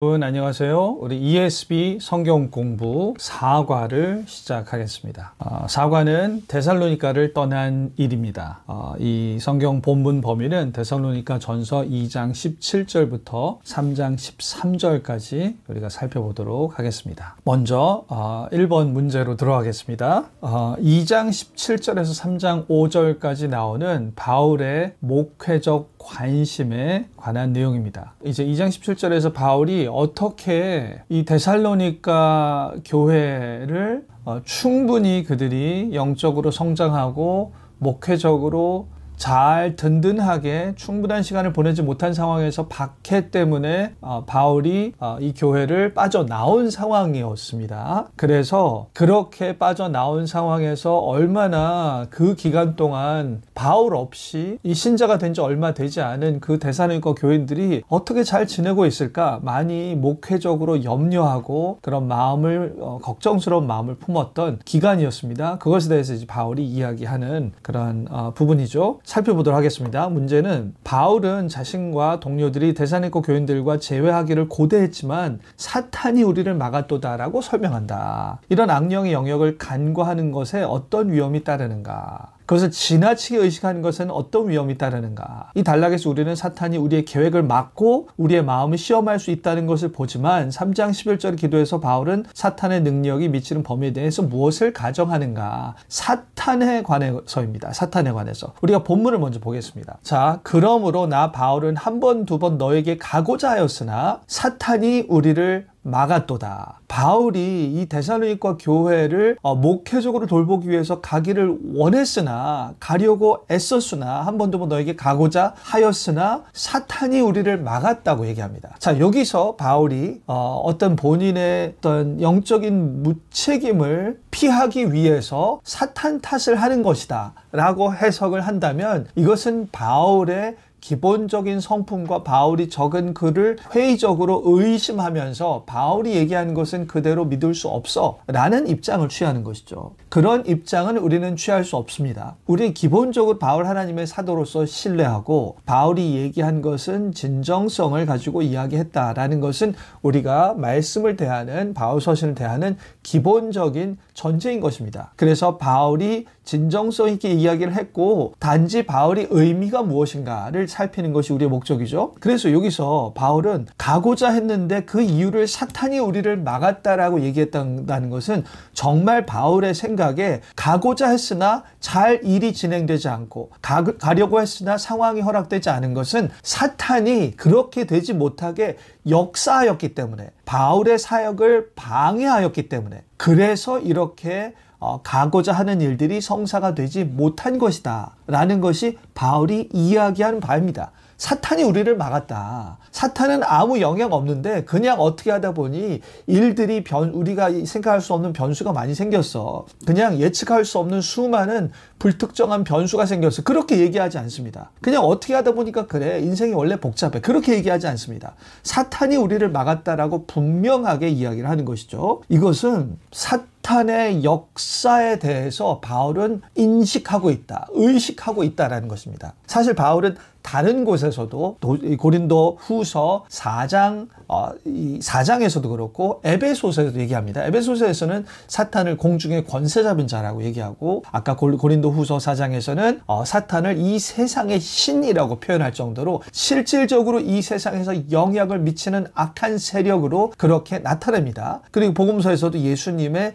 여러분 안녕하세요. 우리 ESB 성경 공부 4과를 시작하겠습니다. 4과는 데살로니가를 떠난 일입니다. 이 성경 본문 범위는 데살로니가 전서 2장 17절부터 3장 13절까지 우리가 살펴보도록 하겠습니다. 먼저 1번 문제로 들어가겠습니다. 2장 17절에서 3장 5절까지 나오는 바울의 목회적 관심에 관한 내용입니다. 이제 2장 17절에서 바울이 어떻게 이 데살로니가 교회를 충분히 그들이 영적으로 성장하고 목회적으로 잘 든든하게 충분한 시간을 보내지 못한 상황에서 박해 때문에 바울이 이 교회를 빠져나온 상황이었습니다. 그래서 그렇게 빠져나온 상황에서 얼마나 그 기간 동안 바울 없이 이 신자가 된 지 얼마 되지 않은 그 데살로니가 교인들이 어떻게 잘 지내고 있을까 많이 목회적으로 염려하고 그런 마음을 걱정스러운 마음을 품었던 기간이었습니다. 그것에 대해서 이제 바울이 이야기하는 그런 부분이죠. 살펴보도록 하겠습니다. 문제는 바울은 자신과 동료들이 데살로니가 교인들과 재회하기를 고대했지만 사탄이 우리를 막았도다라고 설명한다. 이런 악령의 영역을 간과하는 것에 어떤 위험이 따르는가? 그것을 지나치게 의식하는 것은 어떤 위험이 따르는가? 이 단락에서 우리는 사탄이 우리의 계획을 막고 우리의 마음을 시험할 수 있다는 것을 보지만 3장 11절 기도에서 바울은 사탄의 능력이 미치는 범위에 대해서 무엇을 가정하는가? 사탄에 관해서입니다. 사탄에 관해서. 우리가 본문을 먼저 보겠습니다. 자, 그러므로 나 바울은 한 번, 두 번 너에게 가고자 하였으나 사탄이 우리를 막았도다. 바울이 이 데살로니가 교회를 목회적으로 돌보기 위해서 가기를 원했으나 가려고 애썼으나 한 번 두 번 너에게 가고자 하였으나 사탄이 우리를 막았다고 얘기합니다. 자, 여기서 바울이 어떤 본인의 어떤 영적인 무책임을 피하기 위해서 사탄 탓을 하는 것이다 라고 해석을 한다면 이것은 바울의 기본적인 성품과 바울이 적은 글을 회의적으로 의심하면서 바울이 얘기하는 것은 그대로 믿을 수 없어 라는 입장을 취하는 것이죠. 그런 입장은 우리는 취할 수 없습니다. 우리 기본적으로 바울 하나님의 사도로서 신뢰하고 바울이 얘기한 것은 진정성을 가지고 이야기했다라는 것은 우리가 말씀을 대하는 바울 서신을 대하는 기본적인 전제인 것입니다. 그래서 바울이 진정성 있게 이야기를 했고 단지 바울이 의미가 무엇인가를 살피는 것이 우리의 목적이죠. 그래서 여기서 바울은 가고자 했는데 그 이유를 사탄이 우리를 막았다라고 얘기했다는 것은 정말 바울의 생각에 가고자 했으나 잘 일이 진행되지 않고 가려고 했으나 상황이 허락되지 않은 것은 사탄이 그렇게 되지 못하게 역사하였기 때문에 바울의 사역을 방해하였기 때문에 그래서 이렇게 가고자 하는 일들이 성사가 되지 못한 것이다 라는 것이 바울이 이야기하는 바입니다. 사탄이 우리를 막았다. 사탄은 아무 영향 없는데 그냥 어떻게 하다 보니 일들이 우리가 생각할 수 없는 변수가 많이 생겼어. 그냥 예측할 수 없는 수많은 불특정한 변수가 생겼어. 그렇게 얘기하지 않습니다. 그냥 어떻게 하다 보니까 그래. 인생이 원래 복잡해. 그렇게 얘기하지 않습니다. 사탄이 우리를 막았다라고 분명하게 이야기를 하는 것이죠. 이것은 사탄의 역사에 대해서 바울은 인식하고 있다. 의식하고 있다라는 것입니다. 사실 바울은 다른 곳에서도 고린도 후서 4장에서도 그렇고 에베소서에서도 얘기합니다. 에베소서에서는 사탄을 공중의 권세 잡은 자라고 얘기하고 아까 고린도 후서 4장에서는 사탄을 이 세상의 신이라고 표현할 정도로 실질적으로 이 세상에서 영향을 미치는 악한 세력으로 그렇게 나타냅니다. 그리고 복음서에서도 예수님의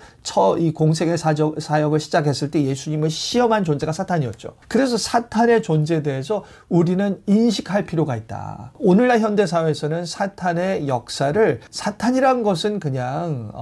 이 공생의 사역을 시작했을 때 예수님을 시험한 존재가 사탄이었죠. 그래서 사탄의 존재에 대해서 우리는 인식할 필요가 있다. 오늘날 현대사회에서는 사탄의 역사를 사탄이란 것은 그냥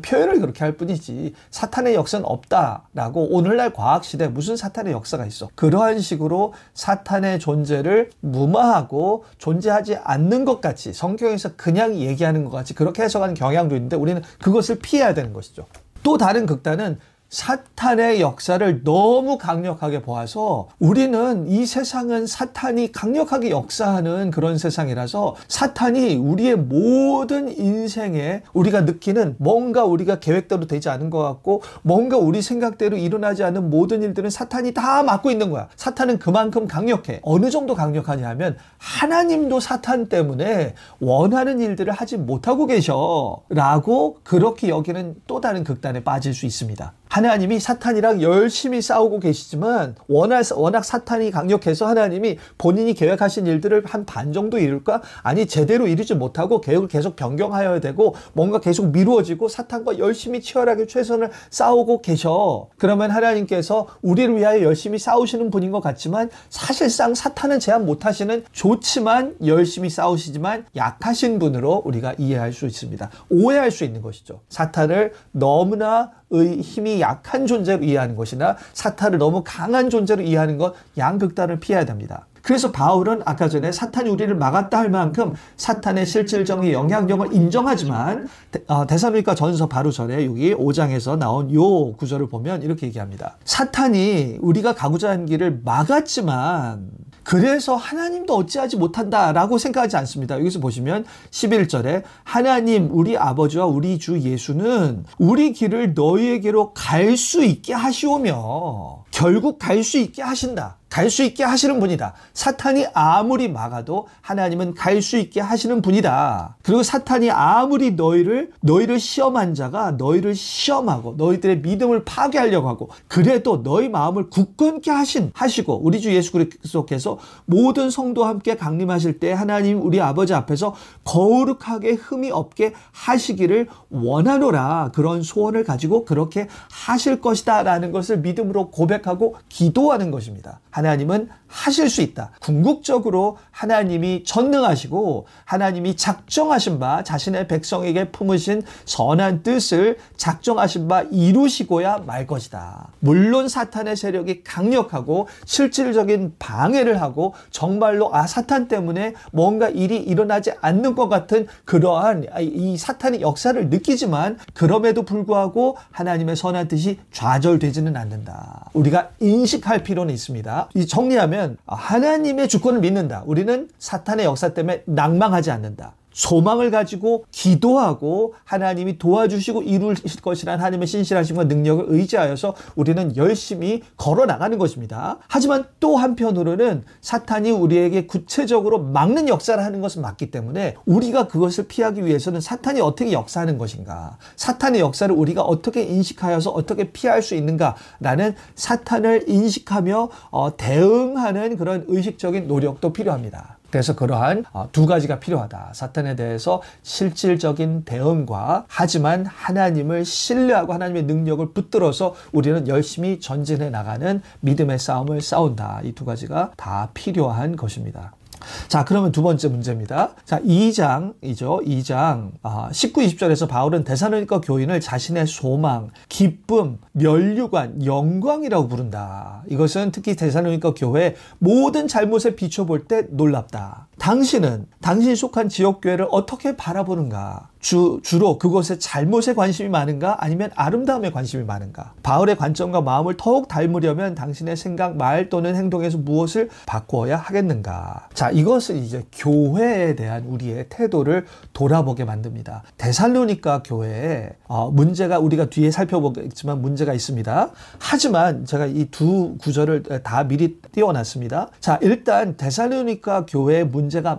표현을 그렇게 할 뿐이지 사탄의 역사는 없다라고 오늘날 과학시대 무슨 사탄의 역사가 있어. 그러한 식으로 사탄의 존재를 무마하고 존재하지 않는 것 같이 성경에서 그냥 얘기하는 것 같이 그렇게 해석하는 경향도 있는데 우리는 그것을 피해야 되는 것이죠. 또 다른 극단은 사탄의 역사를 너무 강력하게 보아서 우리는 이 세상은 사탄이 강력하게 역사하는 그런 세상이라서 사탄이 우리의 모든 인생에 우리가 느끼는 뭔가 우리가 계획대로 되지 않은 것 같고 뭔가 우리 생각대로 일어나지 않는 모든 일들은 사탄이 다 막고 있는 거야. 사탄은 그만큼 강력해. 어느 정도 강력하냐 하면 하나님도 사탄 때문에 원하는 일들을 하지 못하고 계셔 라고 그렇게 여기는 또 다른 극단에 빠질 수 있습니다. 하나님이 사탄이랑 열심히 싸우고 계시지만 워낙 사탄이 강력해서 하나님이 본인이 계획하신 일들을 한 반 정도 이룰까? 아니 제대로 이루지 못하고 계획을 계속 변경하여야 되고 뭔가 계속 미루어지고 사탄과 열심히 치열하게 최선을 싸우고 계셔. 그러면 하나님께서 우리를 위하여 열심히 싸우시는 분인 것 같지만 사실상 사탄은 제한 못하시는 좋지만 열심히 싸우시지만 약하신 분으로 우리가 이해할 수 있습니다. 오해할 수 있는 것이죠. 사탄을 너무나 힘이 약한 존재로 이해하는 것이나 사탄을 너무 강한 존재로 이해하는 것 양극단을 피해야 됩니다. 그래서 바울은 아까 전에 사탄이 우리를 막았다 할 만큼 사탄의 실질적인 영향력을 인정하지만 데살로니가 전서 바로 전에 여기 5장에서 나온 요 구절을 보면 이렇게 얘기합니다. 사탄이 우리가 가고자 하는 길을 막았지만 그래서 하나님도 어찌하지 못한다라고 생각하지 않습니다. 여기서 보시면 11절에 하나님 우리 아버지와 우리 주 예수는 우리 길을 너희에게로 갈 수 있게 하시오며 결국 갈 수 있게 하신다. 갈 수 있게 하시는 분이다. 사탄이 아무리 막아도 하나님은 갈 수 있게 하시는 분이다. 그리고 사탄이 아무리 너희를 시험한 자가 너희를 시험하고 너희들의 믿음을 파괴하려고 하고 그래도 너희 마음을 굳건케 하시고 우리 주 예수 그리스도께서 모든 성도와 함께 강림하실 때 하나님 우리 아버지 앞에서 거룩하게 흠이 없게 하시기를 원하노라. 그런 소원을 가지고 그렇게 하실 것이다 라는 것을 믿음으로 고백하고 기도하는 것입니다. 하나님은 하실 수 있다. 궁극적으로 하나님이 전능하시고 하나님이 작정하신 바 자신의 백성에게 품으신 선한 뜻을 작정하신 바 이루시고야 말 것이다. 물론 사탄의 세력이 강력하고 실질적인 방해를 하고 정말로 사탄 때문에 뭔가 일이 일어나지 않는 것 같은 그러한 이 사탄의 역사를 느끼지만 그럼에도 불구하고 하나님의 선한 뜻이 좌절되지는 않는다. 우리가 인식할 필요는 있습니다. 이 정리하면 하나님의 주권을 믿는다. 우리는 사탄의 역사 때문에 낭망하지 않는다. 소망을 가지고 기도하고 하나님이 도와주시고 이루실 것이라는 하나님의 신실하심과 능력을 의지하여서 우리는 열심히 걸어 나가는 것입니다. 하지만 또 한편으로는 사탄이 우리에게 구체적으로 막는 역사를 하는 것은 맞기 때문에 우리가 그것을 피하기 위해서는 사탄이 어떻게 역사하는 것인가, 사탄의 역사를 우리가 어떻게 인식하여서 어떻게 피할 수 있는가라는 사탄을 인식하며 대응하는 그런 의식적인 노력도 필요합니다. 그래서 그러한 두 가지가 필요하다. 사탄에 대해서 실질적인 대응과 하지만 하나님을 신뢰하고 하나님의 능력을 붙들어서 우리는 열심히 전진해 나가는 믿음의 싸움을 싸운다. 이 두 가지가 다 필요한 것입니다. 자, 그러면 두 번째 문제입니다. 자, 2장이죠. 2장 19, 20절에서 바울은 데살로니가 교인을 자신의 소망, 기쁨, 면류관, 영광이라고 부른다. 이것은 특히 데살로니가 교회의 모든 잘못에 비춰볼 때 놀랍다. 당신은 당신이 속한 지역교회를 어떻게 바라보는가? 주로 그것의 잘못에 관심이 많은가? 아니면 아름다움에 관심이 많은가? 바울의 관점과 마음을 더욱 닮으려면 당신의 생각, 말 또는 행동에서 무엇을 바꾸어야 하겠는가? 자, 이것은 이제 교회에 대한 우리의 태도를 돌아보게 만듭니다. 데살로니가 교회에 문제가 우리가 뒤에 살펴보겠지만 문제가 있습니다. 하지만 제가 이 두 구절을 다 미리 띄워놨습니다. 자, 일단 데살로니가 교회에 문제가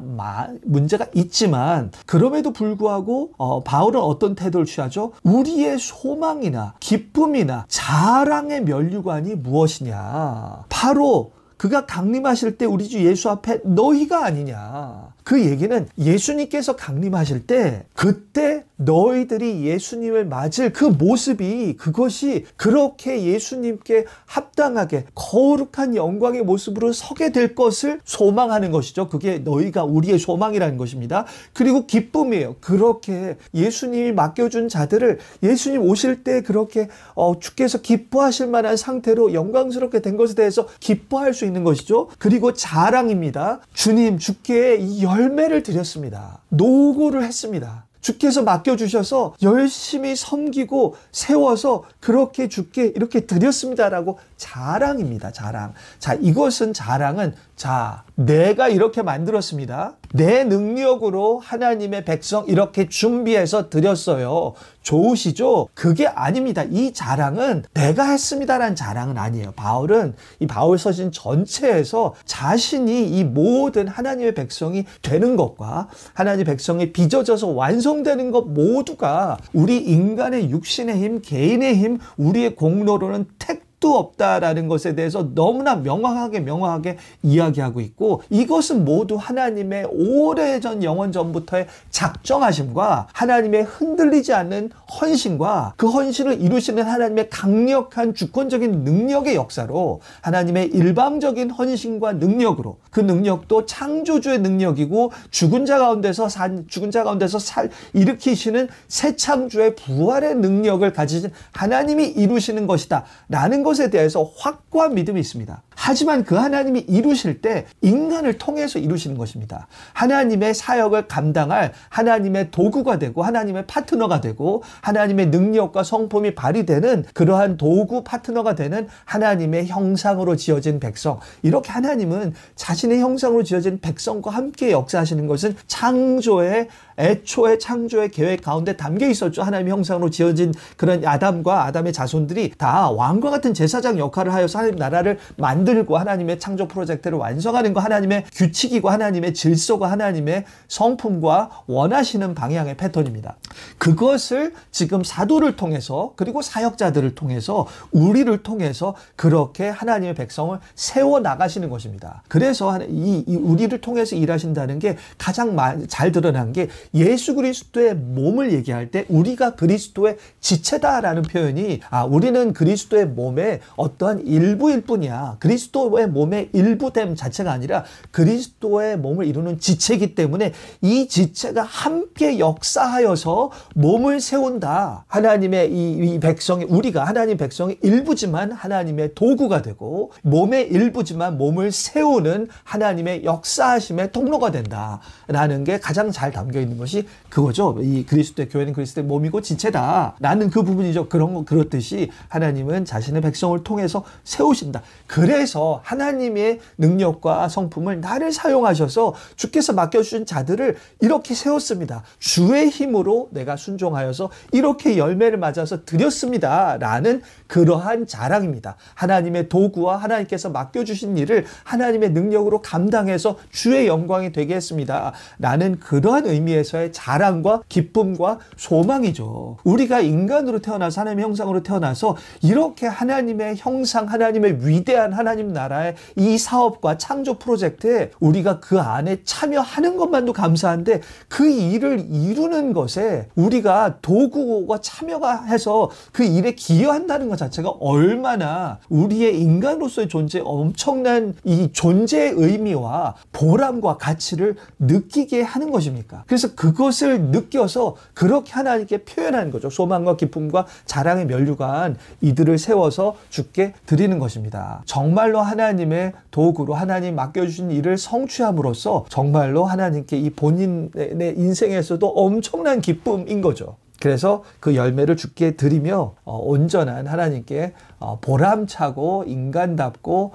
있지만 그럼에도 불구하고 바울은 어떤 태도를 취하죠? 우리의 소망이나 기쁨이나 자랑의 면류관이 무엇이냐? 바로 그가 강림하실 때 우리 주 예수 앞에 너희가 아니냐. 그 얘기는 예수님께서 강림하실 때 그때 너희들이 예수님을 맞을 그 모습이 그것이 그렇게 예수님께 합당하게 거룩한 영광의 모습으로 서게 될 것을 소망하는 것이죠. 그게 너희가 우리의 소망이라는 것입니다. 그리고 기쁨이에요. 그렇게 예수님이 맡겨준 자들을 예수님 오실 때 그렇게 주께서 기뻐하실 만한 상태로 영광스럽게 된 것에 대해서 기뻐할 수 있는 것이죠. 그리고 자랑입니다. 주님 주께 이 열매를 드렸습니다. 노고를 했습니다. 주께서 맡겨주셔서 열심히 섬기고 세워서 그렇게 주께 이렇게 드렸습니다라고 자랑입니다. 자랑. 자, 이것은 자랑은 자, 내가 이렇게 만들었습니다. 내 능력으로 하나님의 백성 이렇게 준비해서 드렸어요. 좋으시죠? 그게 아닙니다. 이 자랑은 내가 했습니다라는 자랑은 아니에요. 바울은 이 바울 서신 전체에서 자신이 이 모든 하나님의 백성이 되는 것과 하나님의 백성이 빚어져서 완성되는 것 모두가 우리 인간의 육신의 힘, 개인의 힘, 우리의 공로로는 택도 없다라는 것에 대해서 너무나 명확하게 이야기하고 있고, 이것은 모두 하나님의 오래전 영원 전부터의 작정하심과 하나님의 흔들리지 않는 헌신과 그 헌신을 이루시는 하나님의 강력한 주권적인 능력의 역사로, 하나님의 일방적인 헌신과 능력으로, 그 능력도 창조주의 능력이고 죽은 자 가운데서 일으키시는 새 창조의 부활의 능력을 가지신 하나님이 이루시는 것이다 라는 것에 대해서 확고한 믿음이 있습니다. 하지만 그 하나님이 이루실 때 인간을 통해서 이루시는 것입니다. 하나님의 사역을 감당할 하나님의 도구가 되고 하나님의 파트너가 되고 하나님의 능력과 성품이 발휘되는 그러한 도구 파트너가 되는 하나님의 형상으로 지어진 백성, 이렇게 하나님은 자신의 형상으로 지어진 백성과 함께 역사하시는 것은 애초의 창조의 계획 가운데 담겨 있었죠. 하나님의 형상으로 지어진 그런 아담과 아담의 자손들이 다 왕과 같은 제사장 역할을 하여서 하나님 나라를 만들고 하나님의 창조 프로젝트를 완성하는 거, 하나님의 규칙이고 하나님의 질서가 하나님의 성품과 원하시는 방향의 패턴입니다. 그것을 지금 사도를 통해서 그리고 사역자들을 통해서 우리를 통해서 그렇게 하나님의 백성을 세워 나가시는 것입니다. 그래서 우리를 통해서 일하신다는 게 가장 잘 드러난 게 예수 그리스도의 몸을 얘기할 때 우리가 그리스도의 지체다라는 표현이, 우리는 그리스도의 몸의 어떠한 일부일 뿐이야. 그리스도의 몸의 일부됨 자체가 아니라 그리스도의 몸을 이루는 지체이기 때문에 이 지체가 함께 역사하여서 몸을 세운다. 하나님의 이 백성이, 우리가 하나님 백성이 일부지만 하나님의 도구가 되고 몸의 일부지만 몸을 세우는 하나님의 역사하심의 통로가 된다라는 게 가장 잘 담겨 있는 것이 그거죠. 이 그리스도의 교회는 그리스도의 몸이고 지체다 라는 그 부분이죠. 그렇듯이 하나님은 자신의 백성을 통해서 세우신다. 그래서 하나님의 능력과 성품을 나를 사용하셔서 주께서 맡겨주신 자들을 이렇게 세웠습니다. 주의 힘으로 내가 순종하여서 이렇게 열매를 맞아서 드렸습니다 라는 그러한 자랑입니다. 하나님의 도구와 하나님께서 맡겨주신 일을 하나님의 능력으로 감당해서 주의 영광이 되게 했습니다 라는 그러한 의미에서의 자랑과 기쁨과 소망이죠. 우리가 인간으로 태어나서 하나님의 형상으로 태어나서 이렇게 하나님의 형상, 하나님의 위대한 하나님 나라의 이 사업과 창조 프로젝트에 우리가 그 안에 참여하는 것만도 감사한데, 그 일을 이루는 것에 우리가 도구가 참여가 해서 그 일에 기여한다는 것 자체가 얼마나 우리의 인간으로서의 존재, 엄청난 이 존재의 의미와 보람과 가치를 느끼게 하는 것입니까? 그래서 그것을 느껴서 그렇게 하나님께 표현하는 거죠. 소망과 기쁨과 자랑의 면류관 이들을 세워서 주께 드리는 것입니다. 정말로 하나님의 도구로 하나님 맡겨주신 일을 성취함으로써 정말로 하나님께 이 본인의 인생에서도 엄청난 기쁨인 거죠. 그래서 그 열매를 주께 드리며 온전한 하나님께 보람차고 인간답고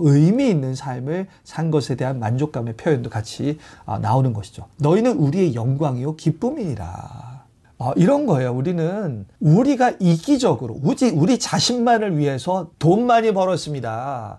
의미 있는 삶을 산 것에 대한 만족감의 표현도 같이 나오는 것이죠. 너희는 우리의 영광이요 기쁨이니라. 이런 거예요. 우리가 이기적으로 우리 자신만을 위해서 돈 많이 벌었습니다.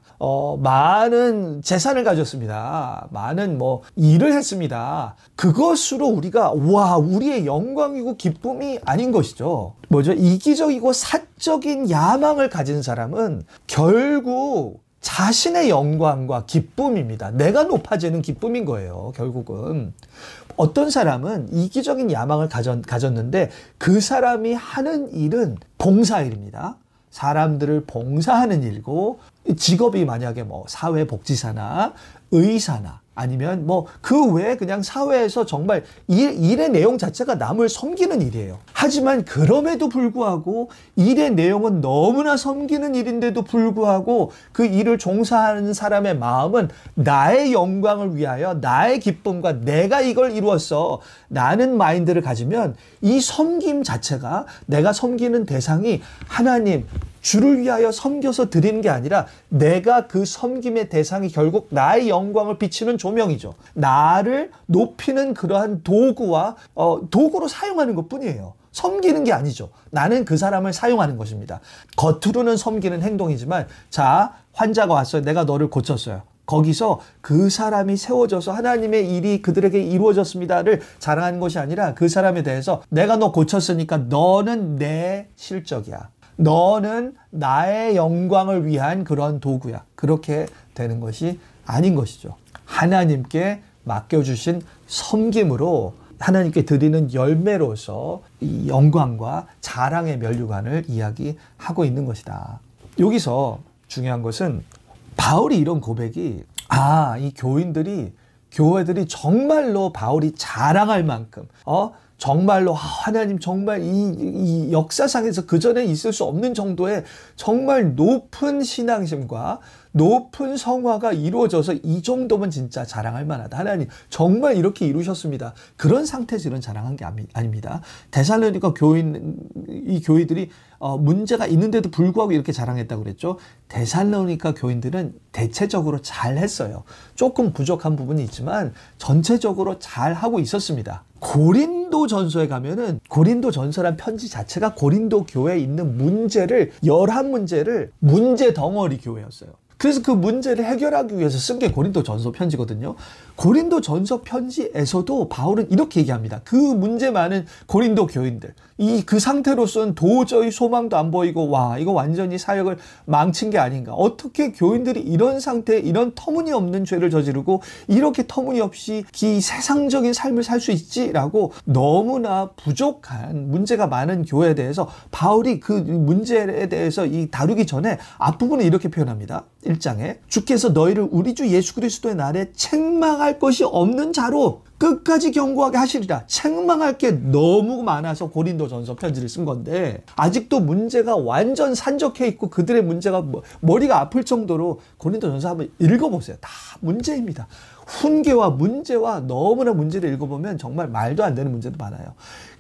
많은 재산을 가졌습니다. 많은 일을 했습니다. 그것으로 우리의 영광이고 기쁨이 아닌 것이죠. 뭐죠? 이기적이고 사적인 야망을 가진 사람은 결국 자신의 영광과 기쁨입니다. 내가 높아지는 기쁨인 거예요, 결국은. 어떤 사람은 이기적인 야망을 가졌는데 그 사람이 하는 일은 봉사일입니다. 사람들을 봉사하는 일고, 직업이 만약에 사회복지사나 의사나 아니면 뭐 그 외에 그냥 사회에서 정말 일의 내용 자체가 남을 섬기는 일이에요. 하지만 그럼에도 불구하고 일의 내용은 너무나 섬기는 일인데도 불구하고 그 일을 종사하는 사람의 마음은 나의 영광을 위하여 나의 기쁨과 내가 이걸 이루었어 라는 마인드를 가지면 이 섬김 자체가 내가 섬기는 대상이 하나님 주를 위하여 섬겨서 드리는 게 아니라 내가 그 섬김의 대상이 결국 나의 영광을 비치는 조명이죠. 나를 높이는 그러한 도구로 사용하는 것뿐이에요. 섬기는 게 아니죠. 나는 그 사람을 사용하는 것입니다. 겉으로는 섬기는 행동이지만 자, 환자가 왔어요. 내가 너를 고쳤어요. 거기서 그 사람이 세워져서 하나님의 일이 그들에게 이루어졌습니다를 자랑하는 것이 아니라 그 사람에 대해서 내가 너 고쳤으니까 너는 내 실적이야. 너는 나의 영광을 위한 그런 도구야. 그렇게 되는 것이 아닌 것이죠. 하나님께 맡겨주신 섬김으로 하나님께 드리는 열매로서 이 영광과 자랑의 면류관을 이야기하고 있는 것이다. 여기서 중요한 것은 바울이 이런 고백이 이 교회들이 정말로 바울이 자랑할 만큼 정말로 하나님 정말 이 역사상에서 그전에 있을 수 없는 정도의 정말 높은 신앙심과 높은 성화가 이루어져서 이 정도면 진짜 자랑할 만하다. 하나님 정말 이렇게 이루셨습니다. 그런 상태에서 이런 자랑한 게 아닙니다. 데살로니가 이 교회들이 문제가 있는데도 불구하고 이렇게 자랑했다고 그랬죠. 데살로니가 교인들은 대체적으로 잘했어요. 조금 부족한 부분이 있지만 전체적으로 잘하고 있었습니다. 고린도전서에 가면은 고린도전서란 편지 자체가 고린도 교회에 있는 문제를 11문제를 문제 덩어리 교회였어요. 그래서 그 문제를 해결하기 위해서 쓴 게 고린도전서 편지거든요. 고린도전서 편지에서도 바울은 이렇게 얘기합니다. 그 문제 많은 고린도 교인들, 그 상태로서는 도저히 소망도 안 보이고 이거 완전히 사역을 망친 게 아닌가. 어떻게 교인들이 이런 상태에 이런 터무니없는 죄를 저지르고 이렇게 터무니없이 이 세상적인 삶을 살 수 있지라고 너무나 부족한 문제가 많은 교회에 대해서 바울이 그 문제에 대해서 다루기 전에 앞부분을 이렇게 표현합니다. 1장에 주께서 너희를 우리 주 예수 그리스도의 날에 책망할 것이 없는 자로 끝까지 견고하게 하시리라. 책망할 게 너무 많아서 고린도전서 편지를 쓴 건데 아직도 문제가 완전 산적해 있고 그들의 문제가 머리가 아플 정도로 고린도전서 한번 읽어보세요. 다 문제입니다. 훈계와 문제와 너무나 문제를 읽어보면 정말 말도 안 되는 문제도 많아요.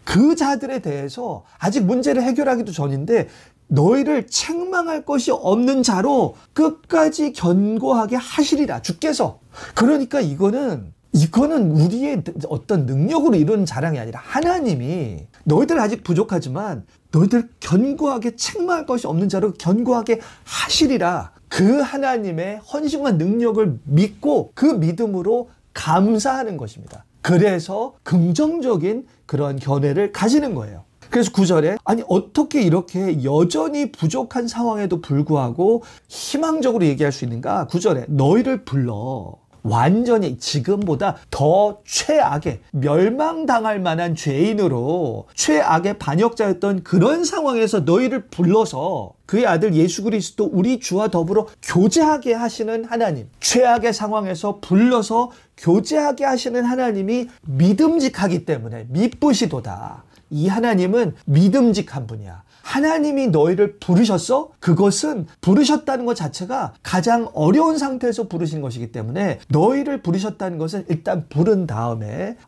그 자들에 대해서 아직 문제를 해결하기도 전인데 너희를 책망할 것이 없는 자로 끝까지 견고하게 하시리라. 주께서. 그러니까 이거는 우리의 어떤 능력으로 이루는 자랑이 아니라 하나님이 너희들 아직 부족하지만 너희들 견고하게 책망할 것이 없는 자로 견고하게 하시리라. 그 하나님의 헌신과 능력을 믿고 그 믿음으로 감사하는 것입니다. 그래서 긍정적인 그런 견해를 가지는 거예요. 그래서 9절에 어떻게 이렇게 여전히 부족한 상황에도 불구하고 희망적으로 얘기할 수 있는가? 9절에 너희를 불러 완전히 지금보다 더 최악의 멸망당할 만한 죄인으로 최악의 반역자였던 그런 상황에서 너희를 불러서 그의 아들 예수 그리스도 우리 주와 더불어 교제하게 하시는 하나님, 최악의 상황에서 불러서 교제하게 하시는 하나님이 믿음직하기 때문에 미쁘시도다. 이 하나님은 믿음직한 분이야. 하나님이 너희를 부르셨어? 그것은 부르셨다는 것 자체가 가장 어려운 상태에서 부르신 것이기 때문에 너희를 부르셨다는 것은 일단 부른 다음에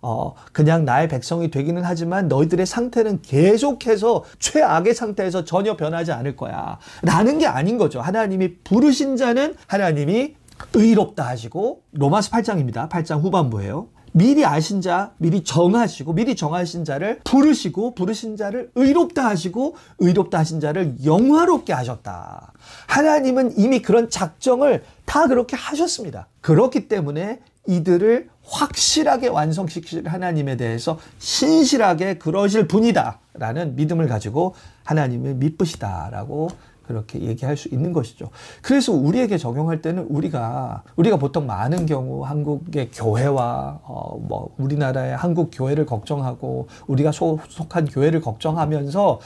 그냥 나의 백성이 되기는 하지만 너희들의 상태는 계속해서 최악의 상태에서 전혀 변하지 않을 거야 라는 게 아닌 거죠. 하나님이 부르신 자는 하나님이 의롭다 하시고 로마서 8장입니다. 8장 후반부예요. 미리 아신 자, 미리 정하신 자를 부르시고 부르신 자를 의롭다 하시고 의롭다 하신 자를 영화롭게 하셨다. 하나님은 이미 그런 작정을 다 그렇게 하셨습니다. 그렇기 때문에 이들을 확실하게 완성시킬 하나님에 대해서 신실하게 그러실 분이다 라는 믿음을 가지고 하나님을 믿으시다 라고 그렇게 얘기할 수 있는 것이죠. 그래서 우리에게 적용할 때는 우리가 보통 많은 경우 한국의 교회와 우리나라의 한국 교회를 걱정하고 우리가 소속한 교회를 걱정하면서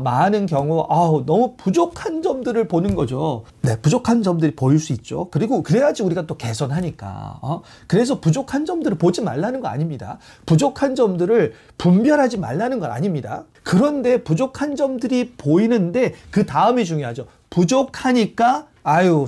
많은 경우 너무 부족한 점들을 보는 거죠. 네, 부족한 점들이 보일 수 있죠. 그리고 그래야지 우리가 또 개선하니까. 그래서 부족한 점들을 보지 말라는 거 아닙니다. 부족한 점들을 분별하지 말라는 건 아닙니다. 그런데 부족한 점들이 보이는데 그 다음이 중요하죠. 부족하니까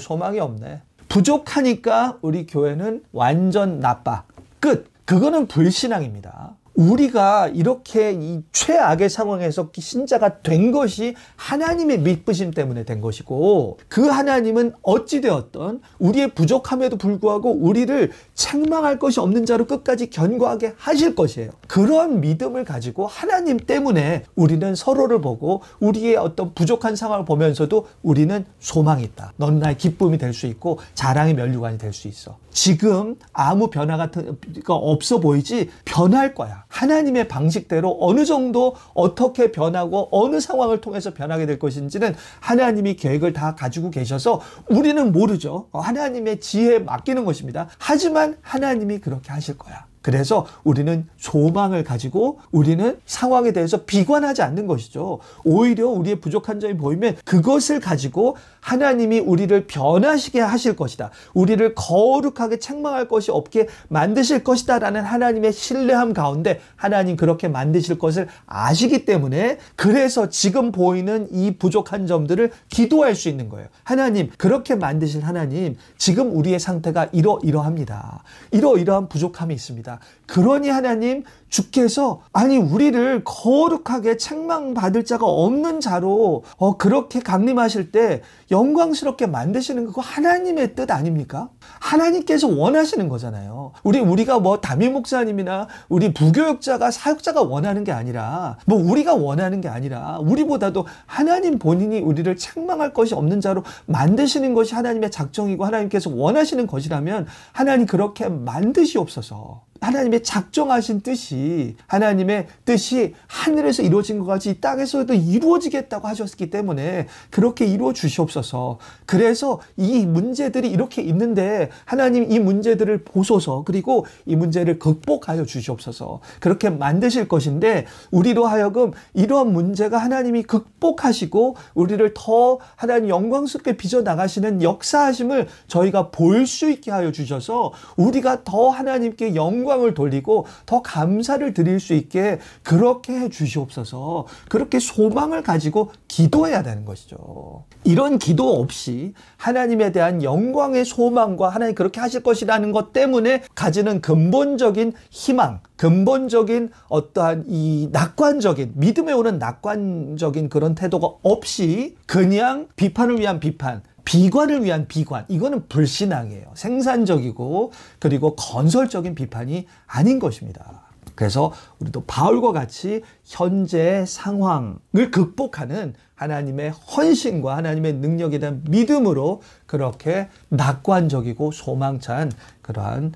소망이 없네. 부족하니까 우리 교회는 완전 나빠. 끝. 그거는 불신앙입니다. 우리가 이렇게 이 최악의 상황에서 신자가 된 것이 하나님의 믿으심 때문에 된 것이고, 그 하나님은 어찌되었던 우리의 부족함에도 불구하고 우리를 책망할 것이 없는 자로 끝까지 견고하게 하실 것이에요. 그런 믿음을 가지고 하나님 때문에 우리는 서로를 보고 우리의 어떤 부족한 상황을 보면서도 우리는 소망이 있다. 넌 나의 기쁨이 될 수 있고 자랑의 면류관이 될 수 있어. 지금 아무 변화 같은 거 없어 보이지? 변할 거야. 하나님의 방식대로 어느 정도 어떻게 변하고 어느 상황을 통해서 변하게 될 것인지는 하나님이 계획을 다 가지고 계셔서 우리는 모르죠. 하나님의 지혜에 맡기는 것입니다. 하지만 하나님이 그렇게 하실 거야. 그래서 우리는 소망을 가지고 우리는 상황에 대해서 비관하지 않는 것이죠. 오히려 우리의 부족한 점이 보이면 그것을 가지고 하나님이 우리를 변화시게 하실 것이다. 우리를 거룩하게 책망할 것이 없게 만드실 것이다 라는 하나님의 신뢰함 가운데 하나님 그렇게 만드실 것을 아시기 때문에, 그래서 지금 보이는 이 부족한 점들을 기도할 수 있는 거예요. 하나님, 그렇게 만드실 하나님, 지금 우리의 상태가 이러합니다. 이러한 부족함이 있습니다. 그러니 하나님, 주께서 우리를 거룩하게 책망받을 자가 없는 자로 그렇게 강림하실 때 영광스럽게 만드시는 그거 하나님의 뜻 아닙니까? 하나님께서 원하시는 거잖아요. 우리가 담임 목사님이나 우리 부교육자가 사역자가 원하는 게 아니라 우리가 원하는 게 아니라 우리보다도 하나님 본인이 우리를 책망할 것이 없는 자로 만드시는 것이 하나님의 작정이고 하나님께서 원하시는 것이라면 하나님 그렇게 만드시옵소서. 하나님의 작정하신 뜻이, 하나님의 뜻이 하늘에서 이루어진 것 같이 이 땅에서도 이루어지겠다고 하셨기 때문에 그렇게 이루어 주시옵소서. 그래서 이 문제들이 이렇게 있는데 하나님 이 문제들을 보소서. 그리고 이 문제를 극복하여 주시옵소서. 그렇게 만드실 것인데 우리로 하여금 이러한 문제가 하나님이 극복하시고 우리를 더 하나님 영광스럽게 빚어나가시는 역사하심을 저희가 볼 수 있게 하여 주셔서 우리가 더 하나님께 영광을 돌리고 더 감사를 드릴 수 있게 그렇게 해 주시옵소서. 그렇게 소망을 가지고 기도해야 되는 것이죠. 이런 기도 없이 하나님에 대한 영광의 소망과 하나님 그렇게 하실 것이라는 것 때문에 가지는 근본적인 희망, 근본적인 어떠한 이 낙관적인, 믿음에 오는 낙관적인 그런 태도가 없이 그냥 비판을 위한 비판, 비관을 위한 비관, 이거는 불신앙이에요. 생산적이고 그리고 건설적인 비판이 아닌 것입니다. 그래서 우리도 바울과 같이 현재의 상황을 극복하는 하나님의 헌신과 하나님의 능력에 대한 믿음으로 그렇게 낙관적이고 소망찬 그러한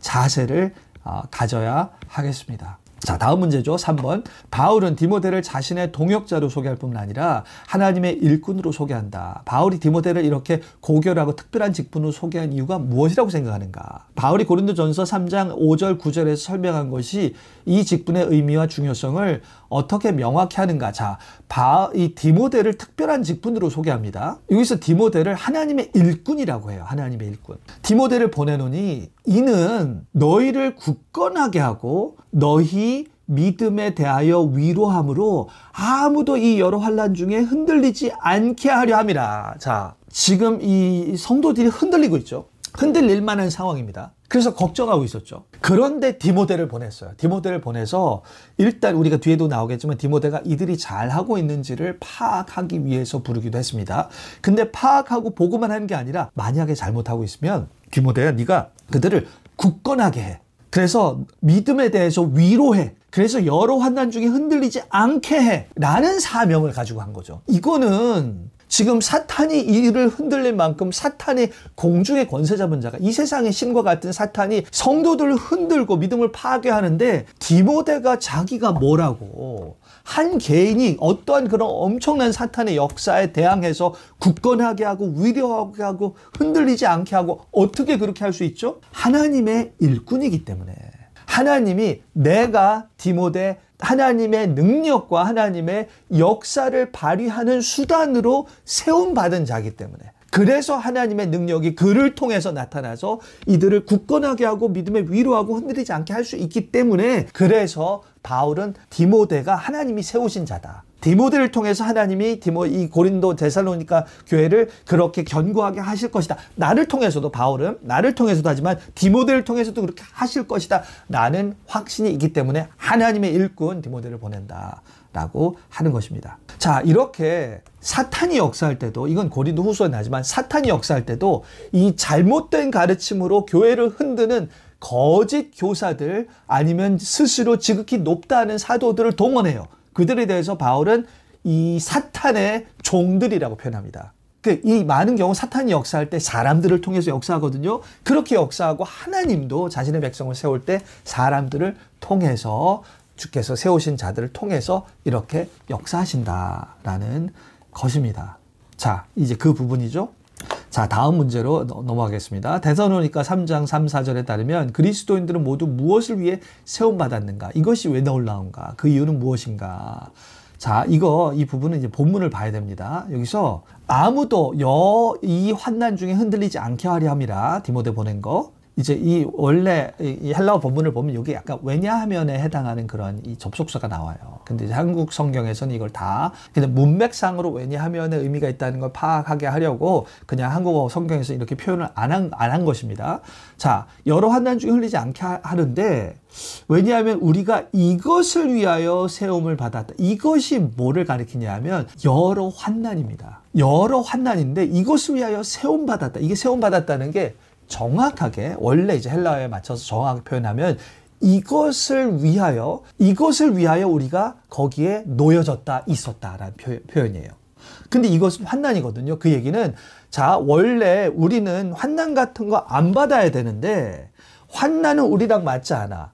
자세를 가져야 하겠습니다. 자, 다음 문제죠. 3번. 바울은 디모데를 자신의 동역자로 소개할 뿐만 아니라 하나님의 일꾼으로 소개한다. 바울이 디모데를 이렇게 고결하고 특별한 직분으로 소개한 이유가 무엇이라고 생각하는가? 바울이 고린도전서 3장 5절 9절에서 설명한 것이 이 직분의 의미와 중요성을 어떻게 명확히 하는가? 자, 이 디모데를 특별한 직분으로 소개합니다. 여기서 디모데를 하나님의 일꾼이라고 해요. 하나님의 일꾼. 디모데를 보내노니 이는 너희를 굳건하게 하고 너희 믿음에 대하여 위로함으로 아무도 이 여러 환난 중에 흔들리지 않게 하려 함이라. 자, 지금 이 성도들이 흔들리고 있죠. 흔들릴 만한 상황입니다. 그래서 걱정하고 있었죠. 그런데 디모데를 보냈어요. 디모데를 보내서 일단 우리가 뒤에도 나오겠지만 디모데가 이들이 잘하고 있는지를 파악하기 위해서 부르기도 했습니다. 근데 파악하고 보고만 하는 게 아니라 만약에 잘못하고 있으면 디모데야, 네가 그들을 굳건하게 해. 그래서 믿음에 대해서 위로해. 그래서 여러 환난 중에 흔들리지 않게 해. 라는 사명을 가지고 한 거죠. 이거는 지금 사탄이 이를 흔들릴 만큼 사탄의 공중의 권세 잡은 자가 이 세상의 신과 같은 사탄이 성도들을 흔들고 믿음을 파괴하는데 디모데가 자기가 뭐라고 한 개인이 어떠한 그런 엄청난 사탄의 역사에 대항해서 굳건하게 하고 위대하게 하고 흔들리지 않게 하고 어떻게 그렇게 할 수 있죠? 하나님의 일꾼이기 때문에 하나님이 내가 디모데 하나님의 능력과 하나님의 역사를 발휘하는 수단으로 세움받은 자이기 때문에 그래서 하나님의 능력이 그를 통해서 나타나서 이들을 굳건하게 하고 믿음에 위로하고 흔들리지 않게 할 수 있기 때문에 그래서 바울은 디모데가 하나님이 세우신 자다. 디모데를 통해서 하나님이 이 고린도 데살로니가 교회를 그렇게 견고하게 하실 것이다. 나를 통해서도 바울은 나를 통해서도 하지만 디모데를 통해서도 그렇게 하실 것이다. 라는 확신이 있기 때문에 하나님의 일꾼 디모데를 보낸다. 라고 하는 것입니다. 자, 이렇게 사탄이 역사할 때도 이건 고린도 후서에 나지만 사탄이 역사할 때도 이 잘못된 가르침으로 교회를 흔드는 거짓 교사들 아니면 스스로 지극히 높다는 사도들을 동원해요. 그들에 대해서 바울은 이 사탄의 종들이라고 표현합니다. 이 많은 경우 사탄이 역사할 때 사람들을 통해서 역사하거든요. 그렇게 역사하고 하나님도 자신의 백성을 세울 때 사람들을 통해서 주께서 세우신 자들을 통해서 이렇게 역사하신다라는 것입니다. 자, 이제 그 부분이죠. 자, 다음 문제로 넘어가겠습니다. 데살로니가 3장 3, 4절에 따르면 그리스도인들은 모두 무엇을 위해 세움받았는가? 이것이 왜 놀라운가? 그 이유는 무엇인가? 자, 이 부분은 이제 본문을 봐야 됩니다. 여기서 아무도 이 환난 중에 흔들리지 않게 하려 함이라 디모데 보낸 거. 이제 원래 이 헬라어 본문을 보면 여기 약간 왜냐하면에 해당하는 그런 이 접속사가 나와요. 근데 이제 한국 성경에서는 이걸 다 그냥 문맥상으로 왜냐하면의 의미가 있다는 걸 파악하게 하려고 그냥 한국어 성경에서 이렇게 표현을 안 한 것입니다. 자, 여러 환난 중에 흘리지 않게 하는데 왜냐하면 우리가 이것을 위하여 세움을 받았다. 이것이 뭐를 가리키냐 하면 여러 환난입니다. 여러 환난인데 이것을 위하여 세움 받았다. 이게 세움 받았다는 게 정확하게 원래 이제 헬라어에 맞춰서 정확하게 표현하면 이것을 위하여 우리가 거기에 놓여졌다 있었다라는 표현이에요. 근데 이것은 환난이거든요. 그 얘기는 자, 원래 우리는 환난 같은 거 안 받아야 되는데 환난은 우리랑 맞지 않아.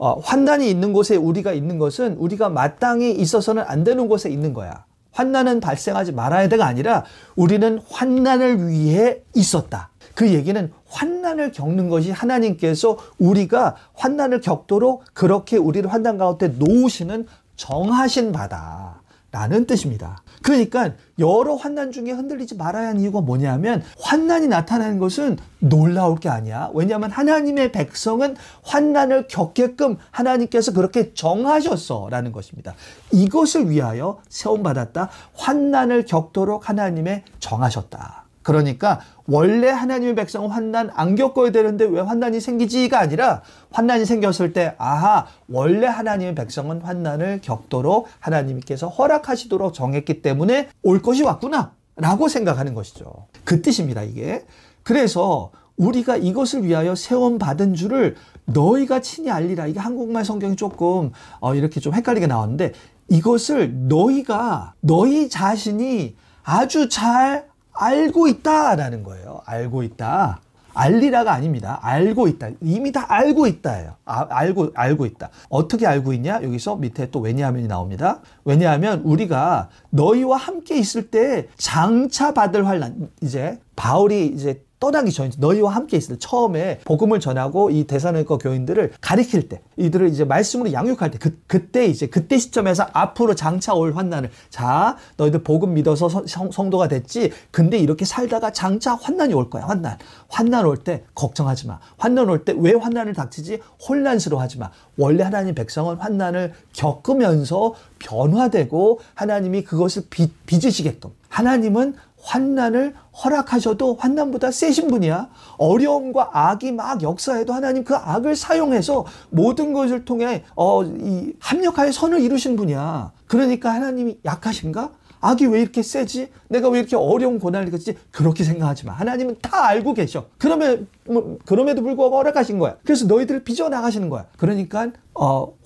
환난이 있는 곳에 우리가 있는 것은 우리가 마땅히 있어서는 안 되는 곳에 있는 거야. 환난은 발생하지 말아야 돼가 아니라 우리는 환난을 위해 있었다. 그 얘기는 환난을 겪는 것이 하나님께서 우리가 환난을 겪도록 그렇게 우리를 환난 가운데 놓으시는 정하신 바다라는 뜻입니다. 그러니까 여러 환난 중에 흔들리지 말아야 하는 이유가 뭐냐면 환난이 나타나는 것은 놀라울 게 아니야. 왜냐하면 하나님의 백성은 환난을 겪게끔 하나님께서 그렇게 정하셨어라는 것입니다. 이것을 위하여 세움받았다. 환난을 겪도록 하나님의 정하셨다. 그러니까 원래 하나님의 백성은 환난 안 겪어야 되는데 왜 환난이 생기지가 아니라 환난이 생겼을 때 원래 하나님의 백성은 환난을 겪도록 하나님께서 허락하시도록 정했기 때문에 올 것이 왔구나 라고 생각하는 것이죠. 그 뜻입니다, 이게. 그래서 우리가 이것을 위하여 세움받은 줄을 너희가 친히 알리라. 이게 한국말 성경이 조금 이렇게 좀 헷갈리게 나왔는데 이것을 너희 자신이 아주 잘 알고 있다라는 거예요. 알고 있다. 알리라가 아닙니다. 알고 있다. 이미 다 알고 있다예요. 알고 있다. 어떻게 알고 있냐? 여기서 밑에 또 왜냐하면이 나옵니다. 왜냐하면 우리가 너희와 함께 있을 때 장차 받을 환난, 이제 바울이 이제 떠나기 전에 너희와 함께 있을 때 처음에 복음을 전하고 이 데살로니가 교인들을 가리킬 때 이들을 이제 말씀으로 양육할 때 그때 시점에서 앞으로 장차 올 환난을 자 너희들 복음 믿어서 성도가 됐지 근데 이렇게 살다가 장차 환난이 올 거야. 환난 올 때 걱정하지 마. 환난 올 때 왜 환난을 닥치지? 혼란스러워하지 마. 원래 하나님 백성은 환난을 겪으면서 변화되고 하나님이 그것을 빚으시게끔 하나님은 환난을 허락하셔도 환난보다 세신 분이야. 어려움과 악이 막 역사해도 하나님 그 악을 사용해서 모든 것을 통해 합력하여 선을 이루신 분이야. 그러니까 하나님이 약하신가? 악이 왜 이렇게 세지? 내가 왜 이렇게 어려운 고난을 겪지? 그렇게 생각하지 마. 하나님은 다 알고 계셔. 그럼에도 불구하고 허락하신 거야. 그래서 너희들을 빚어나가시는 거야. 그러니까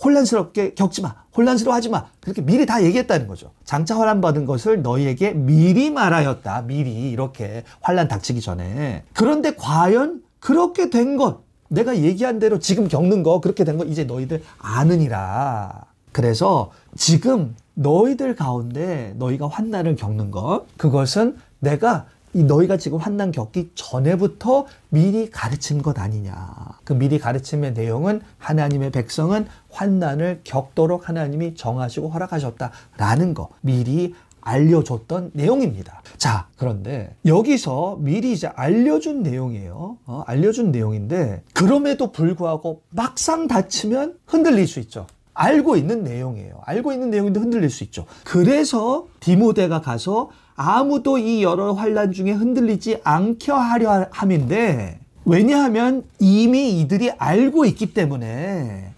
혼란스럽게 겪지 마. 혼란스러워하지 마. 그렇게 미리 다 얘기했다는 거죠. 장차 환난 받은 것을 너희에게 미리 말하였다. 미리 이렇게 환난 닥치기 전에. 그런데 과연 그렇게 된 것, 내가 얘기한 대로 지금 겪는 거, 그렇게 된 거 이제 너희들 아느니라. 그래서 지금 너희들 가운데 너희가 환난을 겪는 것, 그것은 내가 너희가 지금 환난 겪기 전에부터 미리 가르친 것 아니냐. 그 미리 가르침의 내용은 하나님의 백성은 환난을 겪도록 하나님이 정하시고 허락하셨다라는 거, 미리 알려줬던 내용입니다. 자, 그런데 여기서 미리 이제 알려준 내용이에요. 알려준 내용인데 그럼에도 불구하고 막상 다치면 흔들릴 수 있죠. 알고 있는 내용이에요. 알고 있는 내용인데 흔들릴 수 있죠. 그래서 디모데가 가서 아무도 이 여러 환난 중에 흔들리지 않게 하려 함인데, 왜냐하면 이미 이들이 알고 있기 때문에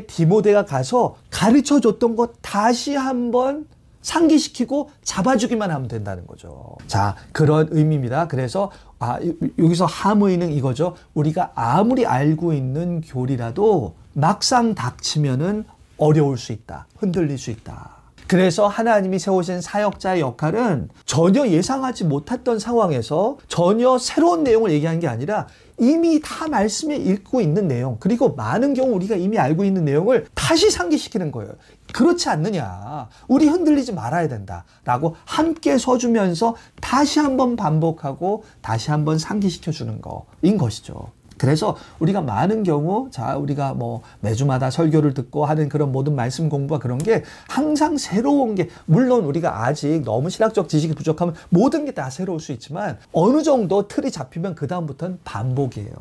디모데가 가서 가르쳐줬던 것 다시 한번 상기시키고 잡아주기만 하면 된다는 거죠. 자, 그런 의미입니다. 그래서 여기서 함의는 이거죠. 우리가 아무리 알고 있는 교리라도 막상 닥치면은 어려울 수 있다. 흔들릴 수 있다. 그래서 하나님이 세우신 사역자의 역할은 전혀 예상하지 못했던 상황에서 전혀 새로운 내용을 얘기하는 게 아니라 이미 다 말씀에 읽고 있는 내용, 그리고 많은 경우 우리가 이미 알고 있는 내용을 다시 상기시키는 거예요. 그렇지 않느냐. 우리 흔들리지 말아야 된다라고 함께 서주면서 다시 한번 반복하고 다시 한번 상기시켜주는 거인 것이죠. 그래서 우리가 많은 경우, 우리가 매주마다 설교를 듣고 하는 그런 모든 말씀 공부와 그런 게 항상 새로운 게, 물론 우리가 아직 너무 신학적 지식이 부족하면 모든 게 다 새로울 수 있지만 어느 정도 틀이 잡히면 그다음부터는 반복이에요.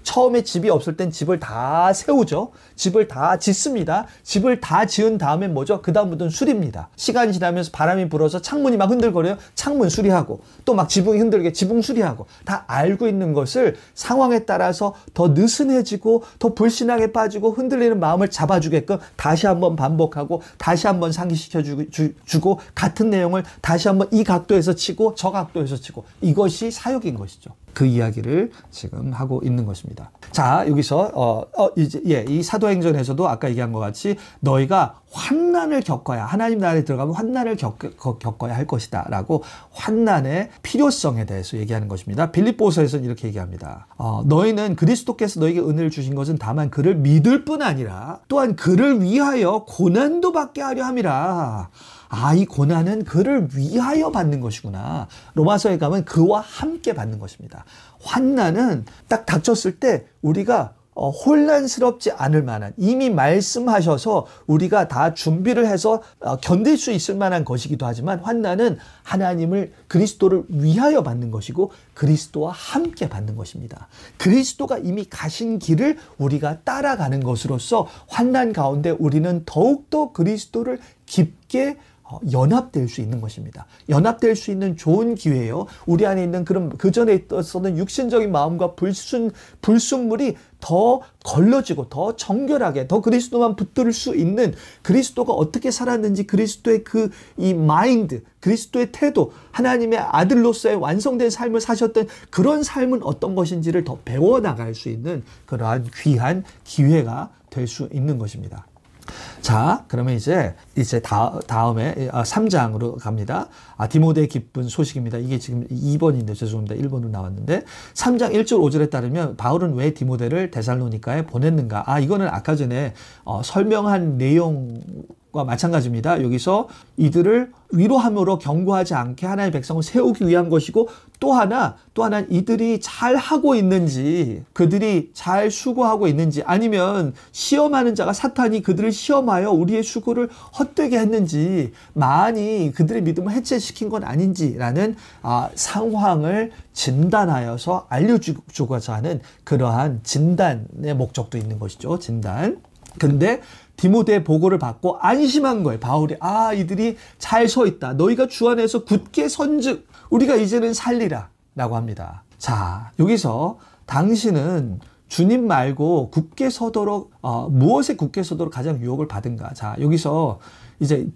처음에 집이 없을 땐 집을 다 세우죠. 집을 다 짓습니다. 집을 다 지은 다음에 뭐죠? 그다음부터는 수리입니다. 시간이 지나면서 바람이 불어서 창문이 막 흔들거려요. 창문 수리하고, 또 막 지붕이 흔들게 지붕 수리하고, 다 알고 있는 것을 상황에 따라서 더 느슨해지고 더 불신앙에 빠지고 흔들리는 마음을 잡아주게끔 다시 한번 반복하고 다시 한번 상기시켜주고 같은 내용을 다시 한번 이 각도에서 치고 저 각도에서 치고, 이것이 사역인 것이죠. 그 이야기를 지금 하고 있는 것입니다. 자, 여기서 이 사도행전에서도 아까 얘기한 것 같이 너희가 환난을 겪어야, 하나님 나라에 들어가면 환난을 겪어야 할 것이다 라고 환난의 필요성에 대해서 얘기하는 것입니다. 빌립보서에서는 이렇게 얘기합니다. 너희는 그리스도께서 너희에게 은혜를 주신 것은 다만 그를 믿을 뿐 아니라 또한 그를 위하여 고난도 받게 하려 함이라. 이 고난은 그를 위하여 받는 것이구나. 로마서에 가면 그와 함께 받는 것입니다. 환난은 딱 닥쳤을 때 우리가 혼란스럽지 않을 만한, 이미 말씀하셔서 우리가 다 준비를 해서 견딜 수 있을 만한 것이기도 하지만, 환난은 하나님을, 그리스도를 위하여 받는 것이고 그리스도와 함께 받는 것입니다. 그리스도가 이미 가신 길을 우리가 따라가는 것으로서 환난 가운데 우리는 더욱더 그리스도를 깊게 연합될 수 있는 것입니다. 연합될 수 있는 좋은 기회예요. 우리 안에 있는 그 전에 있었던 육신적인 마음과 불순물이 더 걸러지고 더 정결하게, 더 그리스도만 붙들 수 있는, 그리스도가 어떻게 살았는지, 그리스도의 이 마인드, 그리스도의 태도, 하나님의 아들로서의 완성된 삶을 사셨던 그런 삶은 어떤 것인지를 더 배워나갈 수 있는 그러한 귀한 기회가 될 수 있는 것입니다. 자, 그러면 이제 다음에 3장으로 갑니다. 디모데의 기쁜 소식입니다. 이게 지금 2번인데 죄송합니다. 1번으로 나왔는데 3장 1절 5절에 따르면 바울은 왜 디모데를 데살로니가에 보냈는가? 이거는 아까 전에 설명한 내용과 마찬가지입니다. 여기서 이들을 위로함으로 경고하지 않게 하나님의 백성을 세우기 위한 것이고, 또 하나 이들이 잘 하고 있는지, 그들이 잘 수고하고 있는지, 아니면 시험하는 자가 사탄이 그들을 시험하여 우리의 수고를 헛되게 했는지, 많이 그들의 믿음을 해체시킨 건 아닌지라는 상황을 진단하여서 알려주고자 하는 그러한 진단의 목적도 있는 것이죠. 진단. 근데 디모데의 보고를 받고 안심한 거예요. 바울이 이들이 잘 서 있다. 너희가 주 안에서 굳게 선즉 우리가 이제는 살리라 라고 합니다. 자, 여기서 당신은 주님 말고 굳게 서도록 무엇에 굳게 서도록 가장 유혹을 받은가? 자, 여기서 이제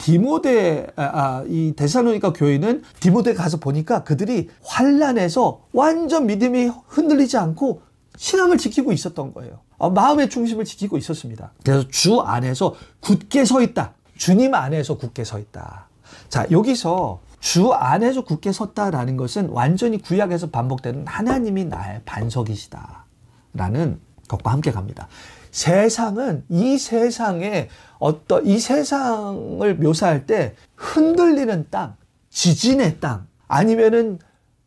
이 데살로니가 교회는 디모데 가서 보니까 그들이 환난에서 완전 믿음이 흔들리지 않고 신앙을 지키고 있었던 거예요. 마음의 중심을 지키고 있었습니다. 그래서 주 안에서 굳게 서 있다. 주님 안에서 굳게 서 있다. 자, 여기서 주 안에서 굳게 섰다라는 것은 완전히 구약에서 반복되는 하나님이 나의 반석이시다 라는 것과 함께 갑니다. 세상은 이 세상을 묘사할 때 흔들리는 땅, 지진의 땅, 아니면은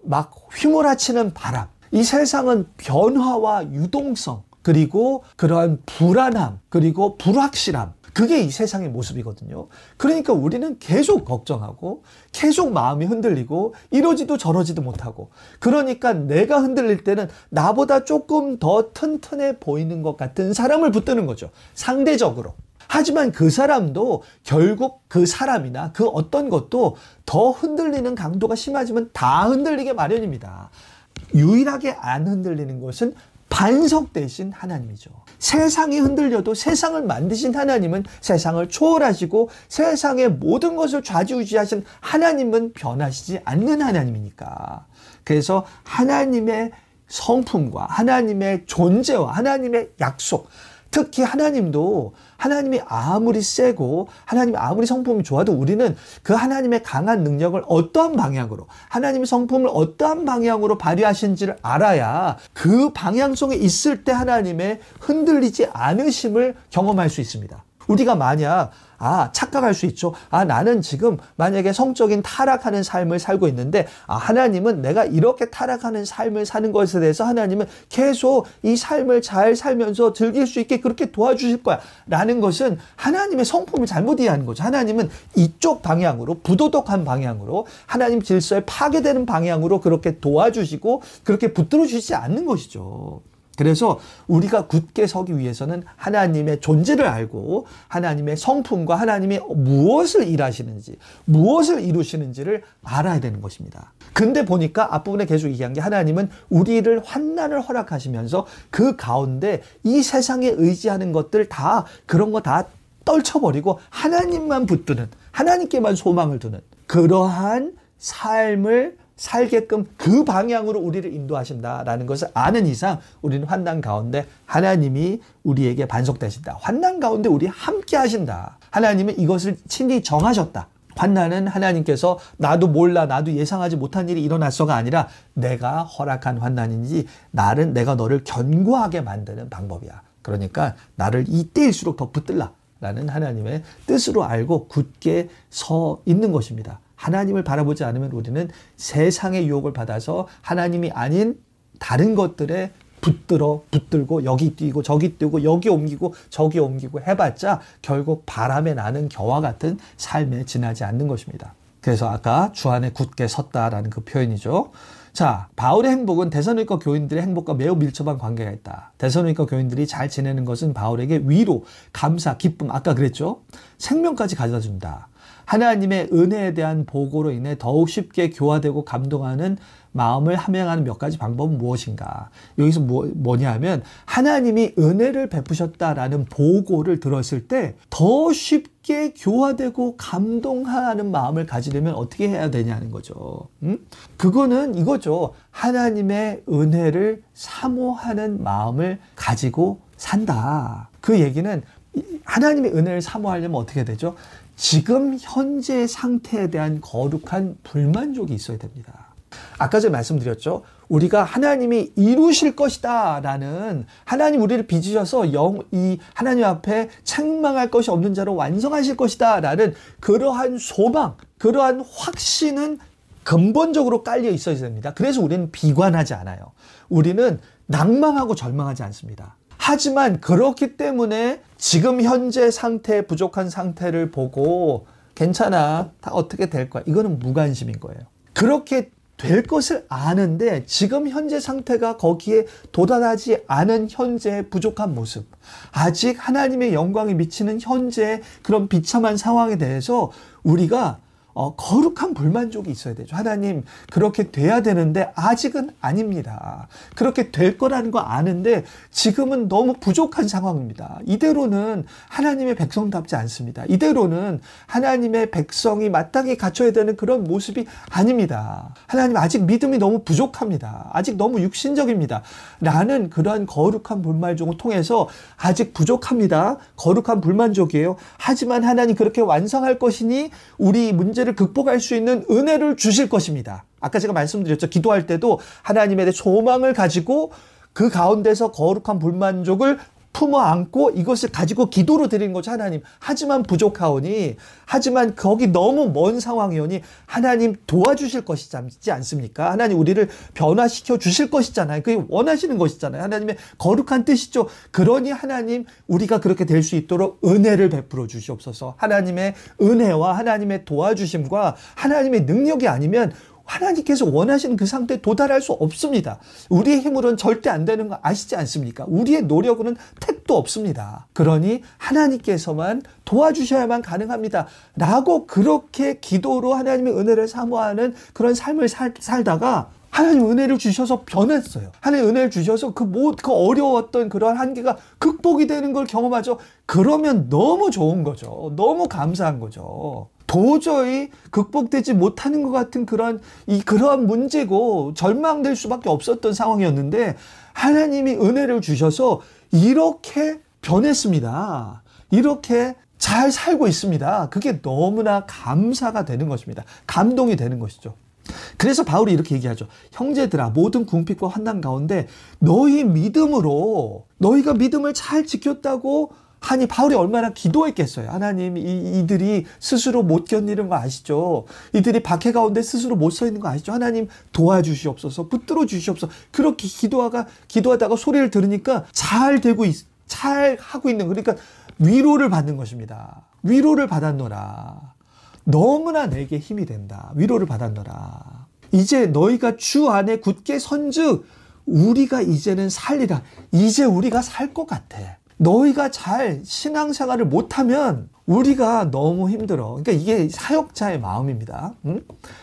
막 휘몰아치는 바람, 이 세상은 변화와 유동성, 그리고 그러한 불안함, 그리고 불확실함, 그게 이 세상의 모습이거든요. 그러니까 우리는 계속 걱정하고 계속 마음이 흔들리고 이러지도 저러지도 못하고, 그러니까 내가 흔들릴 때는 나보다 조금 더 튼튼해 보이는 것 같은 사람을 붙드는 거죠. 상대적으로. 하지만 그 사람도 결국 그 사람이나 그 어떤 것도 더 흔들리는 강도가 심해지면 다 흔들리게 마련입니다. 유일하게 안 흔들리는 것은 반석 대신 하나님이죠. 세상이 흔들려도 세상을 만드신 하나님은 세상을 초월하시고 세상의 모든 것을 좌지우지하신 하나님은 변하시지 않는 하나님이니까. 그래서 하나님의 성품과 하나님의 존재와 하나님의 약속, 특히 하나님이 아무리 세고 하나님이 아무리 성품이 좋아도 우리는 그 하나님의 강한 능력을 어떠한 방향으로, 하나님의 성품을 어떠한 방향으로 발휘하신지를 알아야 그 방향성에 있을 때 하나님의 흔들리지 않으심을 경험할 수 있습니다. 우리가 만약 착각할 수 있죠. 나는 지금 만약에 성적인 타락하는 삶을 살고 있는데 하나님은 내가 이렇게 타락하는 삶을 사는 것에 대해서 하나님은 계속 이 삶을 잘 살면서 즐길 수 있게 그렇게 도와주실 거야 라는 것은 하나님의 성품을 잘못 이해하는 거죠. 하나님은 이쪽 방향으로, 부도덕한 방향으로, 하나님 질서에 파괴되는 방향으로 그렇게 도와주시고 그렇게 붙들어 주시지 않는 것이죠. 그래서 우리가 굳게 서기 위해서는 하나님의 존재를 알고 하나님의 성품과 하나님이 무엇을 일하시는지, 무엇을 이루시는지를 알아야 되는 것입니다. 근데 보니까 앞부분에 계속 얘기한 게 하나님은 우리를 환난을 허락하시면서 그 가운데 이 세상에 의지하는 것들 다, 그런 거 다 떨쳐버리고 하나님만 붙드는, 하나님께만 소망을 두는 그러한 삶을 살게끔 그 방향으로 우리를 인도하신다라는 것을 아는 이상 우리는 환난 가운데 하나님이 우리에게 반석되신다. 환난 가운데 우리 함께 하신다. 하나님은 이것을 친히 정하셨다. 환난은 하나님께서 나도 몰라, 나도 예상하지 못한 일이 일어났어가 아니라 내가 허락한 환난인지 내가 너를 견고하게 만드는 방법이야. 그러니까 나를 이때일수록 더 붙들라 라는 하나님의 뜻으로 알고 굳게 서 있는 것입니다. 하나님을 바라보지 않으면 우리는 세상의 유혹을 받아서 하나님이 아닌 다른 것들에 붙들고 여기 뛰고 저기 뛰고 여기 옮기고 저기 옮기고 해봤자 결국 바람에 나는 겨와 같은 삶에 지나지 않는 것입니다. 그래서 아까 주 안에 굳게 섰다라는 그 표현이죠. 자, 바울의 행복은 데살로니가 교인들의 행복과 매우 밀접한 관계가 있다. 데살로니가 교인들이 잘 지내는 것은 바울에게 위로, 감사, 기쁨, 아까 그랬죠? 생명까지 가져다 준다. 하나님의 은혜에 대한 보고로 인해 더욱 쉽게 교화되고 감동하는 마음을 함양하는 몇 가지 방법은 무엇인가? 여기서 뭐냐 하면 하나님이 은혜를 베푸셨다라는 보고를 들었을 때 더 쉽게 교화되고 감동하는 마음을 가지려면 어떻게 해야 되냐는 거죠. 그거는 이거죠. 하나님의 은혜를 사모하는 마음을 가지고 산다. 그 얘기는 하나님의 은혜를 사모하려면 어떻게 되죠? 지금 현재 상태에 대한 거룩한 불만족이 있어야 됩니다. 아까 전에 말씀드렸죠. 우리가 하나님이 이루실 것이다 라는, 하나님 우리를 빚으셔서 이 하나님 앞에 책망할 것이 없는 자로 완성하실 것이다 라는 그러한 소망, 그러한 확신은 근본적으로 깔려 있어야 됩니다. 그래서 우리는 비관하지 않아요. 우리는 낭망하고 절망하지 않습니다. 하지만 그렇기 때문에 지금 현재 상태, 부족한 상태를 보고 괜찮아, 다 어떻게 될 거야, 이거는 무관심인 거예요. 그렇게 될 것을 아는데 지금 현재 상태가 거기에 도달하지 않은 현재의 부족한 모습, 아직 하나님의 영광이 미치는 현재의 그런 비참한 상황에 대해서 우리가 거룩한 불만족이 있어야 되죠. 하나님, 그렇게 돼야 되는데 아직은 아닙니다. 그렇게 될 거라는 거 아는데 지금은 너무 부족한 상황입니다. 이대로는 하나님의 백성답지 않습니다. 이대로는 하나님의 백성이 마땅히 갖춰야 되는 그런 모습이 아닙니다. 하나님, 아직 믿음이 너무 부족합니다. 아직 너무 육신적입니다. 라는 그런 거룩한 불만족을 통해서 아직 부족합니다. 거룩한 불만족이에요. 하지만 하나님 그렇게 완성할 것이니 우리 문제를 극복할 수 있는 은혜를 주실 것입니다. 아까 제가 말씀드렸죠. 기도할 때도 하나님에 대해 소망을 가지고 그 가운데서 거룩한 불만족을 품어 안고 이것을 가지고 기도로 드리는 거죠. 하나님, 하지만 부족하오니, 하지만 거기 너무 먼 상황이오니 하나님 도와주실 것이지 않습니까? 하나님 우리를 변화시켜 주실 것이잖아요. 그게 원하시는 것이잖아요. 하나님의 거룩한 뜻이죠. 그러니 하나님, 우리가 그렇게 될 수 있도록 은혜를 베풀어 주시옵소서. 하나님의 은혜와 하나님의 도와주심과 하나님의 능력이 아니면 하나님께서 원하시는 그 상태에 도달할 수 없습니다. 우리의 힘으로는 절대 안 되는 거 아시지 않습니까? 우리의 노력으로는 택도 없습니다. 그러니 하나님께서만 도와주셔야만 가능합니다. 라고 그렇게 기도로 하나님의 은혜를 사모하는 그런 삶을 살다가 하나님 은혜를 주셔서 변했어요. 하나님 은혜를 주셔서 그 어려웠던 그런 한계가 극복이 되는 걸 경험하죠. 그러면 너무 좋은 거죠. 너무 감사한 거죠. 도저히 극복되지 못하는 것 같은 그런 문제고 절망될 수밖에 없었던 상황이었는데 하나님이 은혜를 주셔서 이렇게 변했습니다. 이렇게 잘 살고 있습니다. 그게 너무나 감사가 되는 것입니다. 감동이 되는 것이죠. 그래서 바울이 이렇게 얘기하죠. 형제들아, 모든 궁핍과 환난 가운데 너희가 믿음을 잘 지켰다고 하니 바울이 얼마나 기도했겠어요. 하나님, 이들이 스스로 못 견디는 거 아시죠? 이들이 박해 가운데 스스로 못 서 있는 거 아시죠? 하나님 도와주시옵소서, 붙들어 주시옵소서. 그렇게 기도하다가 소리를 들으니까 잘 하고 있는, 그러니까 위로를 받는 것입니다. 위로를 받았노라. 너무나 내게 힘이 된다. 위로를 받았노라. 이제 너희가 주 안에 굳게 선즉 우리가 이제는 살리라. 이제 우리가 살 것 같아. 너희가 잘 신앙생활을 못하면 우리가 너무 힘들어. 그러니까 이게 사역자의 마음입니다.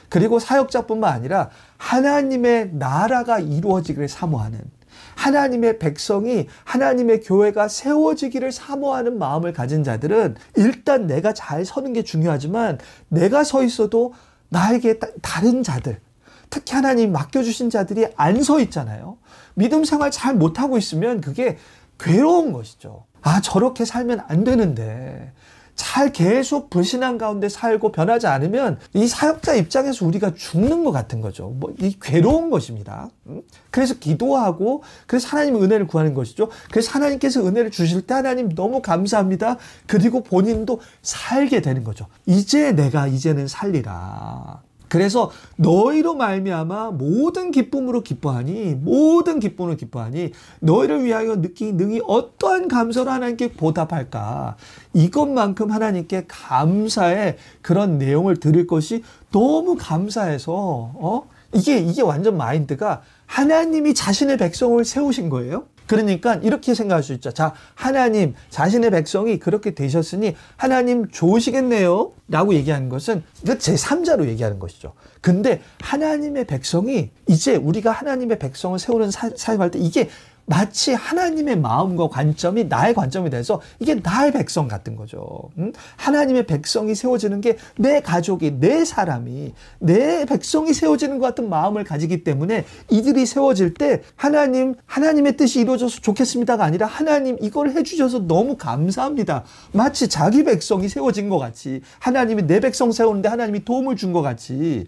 그리고 사역자뿐만 아니라 하나님의 나라가 이루어지기를 사모하는, 하나님의 백성이, 하나님의 교회가 세워지기를 사모하는 마음을 가진 자들은 일단 내가 잘 서는 게 중요하지만 내가 서 있어도 나에게 다른 자들, 특히 하나님 맡겨주신 자들이 안 서 있잖아요. 믿음 생활 잘 못하고 있으면 그게 괴로운 것이죠. 아, 저렇게 살면 안 되는데. 잘 계속 불신앙 가운데 살고 변하지 않으면 이 사역자 입장에서 우리가 죽는 것 같은 거죠. 이 괴로운 것입니다. 그래서 기도하고, 그래서 하나님의 은혜를 구하는 것이죠. 그래서 하나님께서 은혜를 주실 때 하나님 너무 감사합니다. 그리고 본인도 살게 되는 거죠. 이제는 살리라. 그래서 너희로 말미암아 모든 기쁨으로 기뻐하니 너희를 위하여 능히 어떠한 감사로 하나님께 보답할까. 이것만큼 하나님께 감사의 그런 내용을 들을 것이 너무 감사해서 이게 완전 마인드가 하나님이 자신의 백성을 세우신 거예요. 그러니까 이렇게 생각할 수 있죠. 자, 하나님 자신의 백성이 그렇게 되셨으니 하나님 좋으시겠네요 라고 얘기하는 것은 제3자로 얘기하는 것이죠. 근데 하나님의 백성이, 이제 우리가 하나님의 백성을 세우는 사역할 때 이게 마치 하나님의 마음과 관점이 나의 관점이 돼서 이게 나의 백성 같은 거죠. 하나님의 백성이 세워지는 게 내 가족이, 내 사람이, 내 백성이 세워지는 것 같은 마음을 가지기 때문에 이들이 세워질 때 하나님의 뜻이 이루어져서 좋겠습니다가 아니라 하나님 이걸 해주셔서 너무 감사합니다. 마치 자기 백성이 세워진 것 같이, 하나님이 내 백성 세우는데 하나님이 도움을 준 것 같이,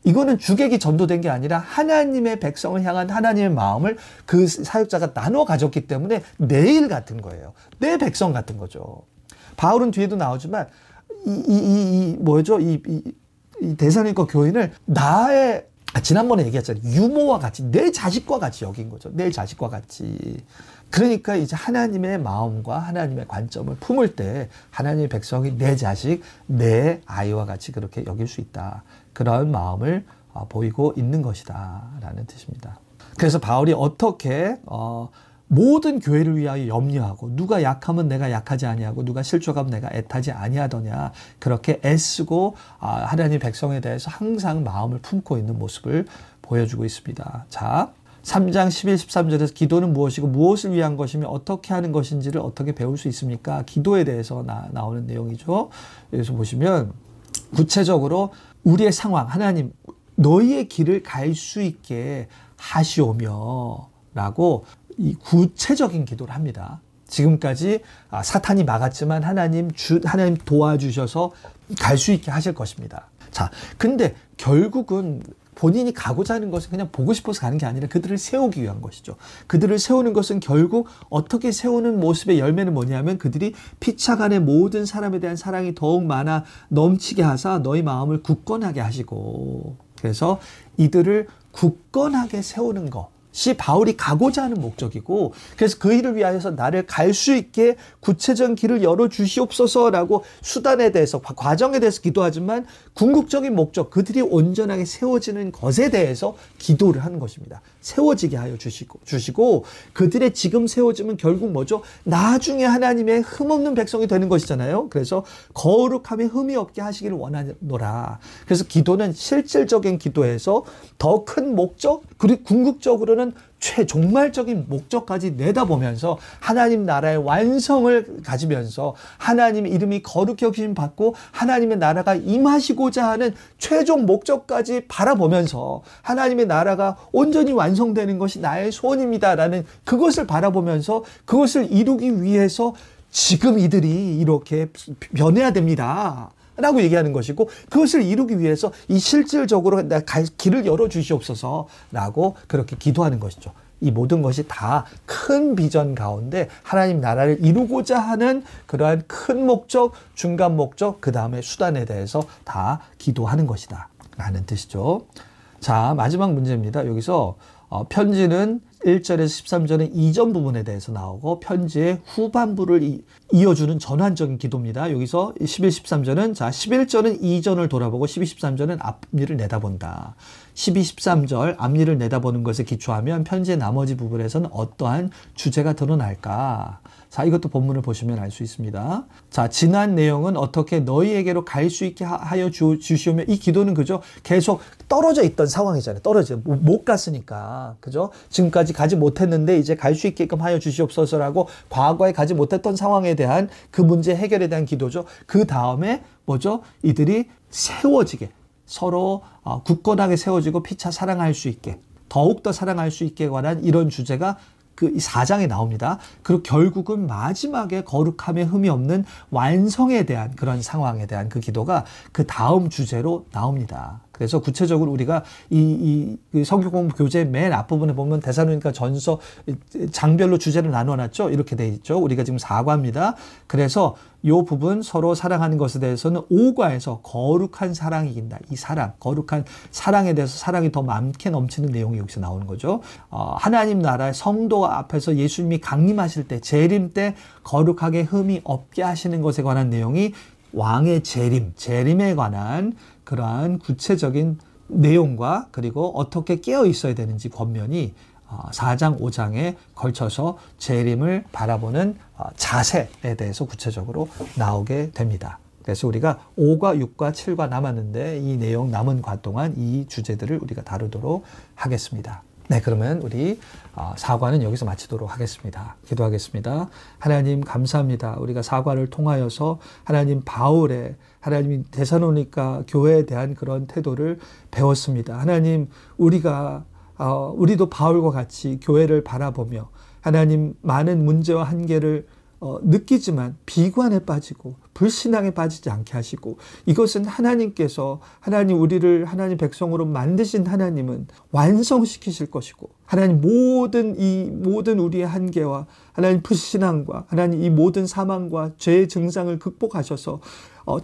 이거는 주객이 전도된 게 아니라 하나님의 백성을 향한 하나님의 마음을 그 사역자가 나눠 가졌기 때문에 내 일 같은 거예요. 내 백성 같은 거죠. 바울은 뒤에도 나오지만 이 데살로니가 교인을 지난번에 얘기했잖아요. 유모와 같이, 내 자식과 같이 여긴 거죠. 내 자식과 같이. 그러니까 이제 하나님의 마음과 하나님의 관점을 품을 때 하나님의 백성이 내 자식, 내 아이와 같이 그렇게 여길 수 있다. 그런 마음을 보이고 있는 것이다 라는 뜻입니다. 그래서 바울이 어떻게 모든 교회를 위하여 염려하고 누가 약하면 내가 약하지 아니하고 누가 실족하면 내가 애타지 아니하더냐 그렇게 애쓰고 하나님 백성에 대해서 항상 마음을 품고 있는 모습을 보여주고 있습니다. 자, 3장 11, 13절에서 기도는 무엇이고 무엇을 위한 것이며 어떻게 하는 것인지를 어떻게 배울 수 있습니까? 기도에 대해서 나오는 내용이죠. 여기서 보시면 구체적으로 우리의 상황, 하나님 너희의 길을 갈 수 있게 하시오며 라고 이 구체적인 기도를 합니다. 지금까지 사탄이 막았지만 하나님 도와주셔서 갈 수 있게 하실 것입니다. 자, 근데 결국은 본인이 가고자 하는 것은 그냥 보고 싶어서 가는 게 아니라 그들을 세우기 위한 것이죠. 그들을 세우는 것은 결국 어떻게 세우는 모습의 열매는 뭐냐면 그들이 피차간의 모든 사람에 대한 사랑이 더욱 많아 넘치게 하사 너희 마음을 굳건하게 하시고, 그래서 이들을 굳건하게 세우는 것이 바울이 가고자 하는 목적이고, 그래서 그 일을 위하여서 나를 갈 수 있게 구체적인 길을 열어주시옵소서라고 수단에 대해서, 과정에 대해서 기도하지만 궁극적인 목적, 그들이 온전하게 세워지는 것에 대해서 기도를 하는 것입니다. 세워지게 하여 주시고 그들의 지금 세워지면 결국 뭐죠? 나중에 하나님의 흠없는 백성이 되는 것이잖아요. 그래서 거룩함에 흠이 없게 하시기를 원하노라. 그래서 기도는 실질적인 기도에서 더 큰 목적, 그리고 궁극적으로는 최종말적인 목적까지 내다보면서 하나님 나라의 완성을 가지면서 하나님의 이름이 거룩히 여김 받고 하나님의 나라가 임하시고자 하는 최종 목적까지 바라보면서 하나님의 나라가 온전히 완성되는 것이 나의 소원입니다라는 그것을 바라보면서 그것을 이루기 위해서 지금 이들이 이렇게 변해야 됩니다 라고 얘기하는 것이고, 그것을 이루기 위해서 이 실질적으로 길을 열어주시옵소서 라고 그렇게 기도하는 것이죠. 이 모든 것이 다 큰 비전 가운데 하나님 나라를 이루고자 하는 그러한 큰 목적, 중간 목적, 그 다음에 수단에 대해서 다 기도하는 것이다 라는 뜻이죠. 자, 마지막 문제입니다. 여기서 편지는 1절에서 13절은 이전 부분에 대해서 나오고 편지의 후반부를 이어주는 전환적인 기도입니다. 여기서 11, 13절은 11절은 이전을 돌아보고 12, 13절은 앞일을 내다본다. 12, 13절 앞일을 내다보는 것에 기초하면 편지의 나머지 부분에서는 어떠한 주제가 드러날까? 자, 이것도 본문을 보시면 알 수 있습니다. 자, 지난 내용은 어떻게 너희에게로 갈 수 있게 하여 주시오며, 이 기도는 그죠? 계속 떨어져 있던 상황이잖아요. 못 갔으니까. 그죠? 지금까지 가지 못했는데 이제 갈 수 있게끔 하여 주시옵소서라고 과거에 가지 못했던 상황에 대한 그 문제 해결에 대한 기도죠. 그 다음에 뭐죠? 이들이 세워지게, 서로 굳건하게 세워지고 피차 사랑할 수 있게, 더욱더 사랑할 수 있게 관한 이런 주제가 그 4장에 나옵니다. 그리고 결국은 마지막에 거룩함에 흠이 없는 완성에 대한 그런 상황에 대한 그 기도가 그 다음 주제로 나옵니다. 그래서 구체적으로 우리가 이 성경 공부 교재 맨 앞부분에 보면 데살로니가 전서 장별로 주제를 나눠놨죠. 이렇게 돼 있죠. 우리가 지금 4과입니다. 그래서 이 부분 서로 사랑하는 것에 대해서는 5과에서 거룩한 사랑이 이긴다. 이 사랑, 거룩한 사랑에 대해서 사랑이 더 많게 넘치는 내용이 여기서 나오는 거죠. 하나님 나라의 성도 앞에서 예수님이 강림하실 때, 재림 때 거룩하게 흠이 없게 하시는 것에 관한 내용이 왕의 재림에 관한 그러한 구체적인 내용과 그리고 어떻게 깨어 있어야 되는지 권면이 4장, 5장에 걸쳐서 재림을 바라보는 자세에 대해서 구체적으로 나오게 됩니다. 그래서 우리가 5과 6과 7과 남았는데 이 내용 남은 과 동안 이 주제들을 우리가 다루도록 하겠습니다. 네, 그러면 우리 4과는 여기서 마치도록 하겠습니다. 기도하겠습니다. 하나님 감사합니다. 우리가 4과를 통하여서 하나님 바울의, 하나님 데살로니가 교회에 대한 그런 태도를 배웠습니다. 하나님 우리도 바울과 같이 교회를 바라보며 하나님 많은 문제와 한계를 느끼지만 비관에 빠지고 불신앙에 빠지지 않게 하시고, 이것은 하나님께서 우리를 하나님 백성으로 만드신 하나님은 완성시키실 것이고, 하나님 모든 우리의 한계와 하나님 불신앙과 하나님 이 모든 사망과 죄의 증상을 극복하셔서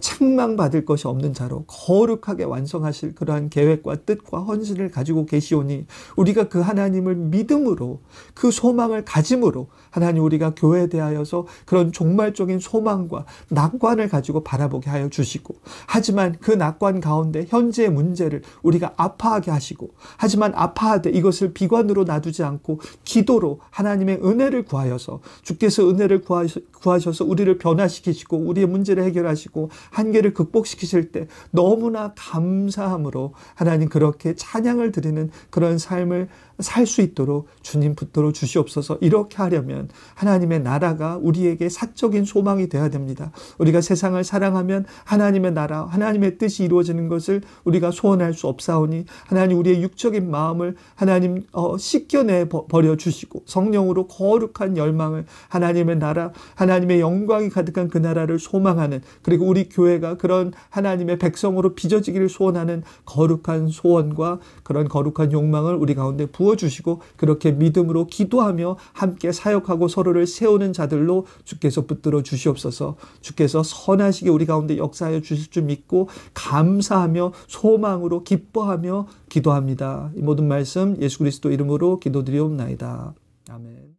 책망받을 것이 없는 자로 거룩하게 완성하실 그러한 계획과 뜻과 헌신을 가지고 계시오니 우리가 그 하나님을 믿음으로 그 소망을 가짐으로 하나님 우리가 교회에 대하여서 그런 종말적인 소망과 낙관을 가지고 바라보게 하여 주시고 하지만 그 낙관 가운데 현재의 문제를 우리가 아파하게 하시고 하지만 아파하되 이것을 비관으로 놔두지 않고 기도로 하나님의 은혜를 구하여서 주께서 은혜를 구하셔서 우리를 변화시키시고 우리의 문제를 해결하시고 한계를 극복시키실 때 너무나 감사함으로 하나님 그렇게 찬양을 드리는 그런 삶을 살 수 있도록 주님 붙들어 주시옵소서. 이렇게 하려면 하나님의 나라가 우리에게 사적인 소망이 되어야 됩니다. 우리가 세상을 사랑하면 하나님의 나라, 하나님의 뜻이 이루어지는 것을 우리가 소원할 수 없사오니 하나님 우리의 육적인 마음을 하나님 씻겨내 버려 주시고 성령으로 거룩한 열망을 하나님의 나라, 하나님의 영광이 가득한 그 나라를 소망하는 그리고 우리 교회가 그런 하나님의 백성으로 빚어지기를 소원하는 거룩한 소원과 그런 거룩한 욕망을 우리 가운데 부어주시고 그렇게 믿음으로 기도하며 함께 사역하고 서로를 세우는 자들로 주께서 붙들어 주시옵소서. 주께서 선하시게 우리 가운데 역사하여 주실 줄 믿고 감사하며 소망으로 기뻐하며 기도합니다. 이 모든 말씀 예수 그리스도 이름으로 기도드리옵나이다. 아멘.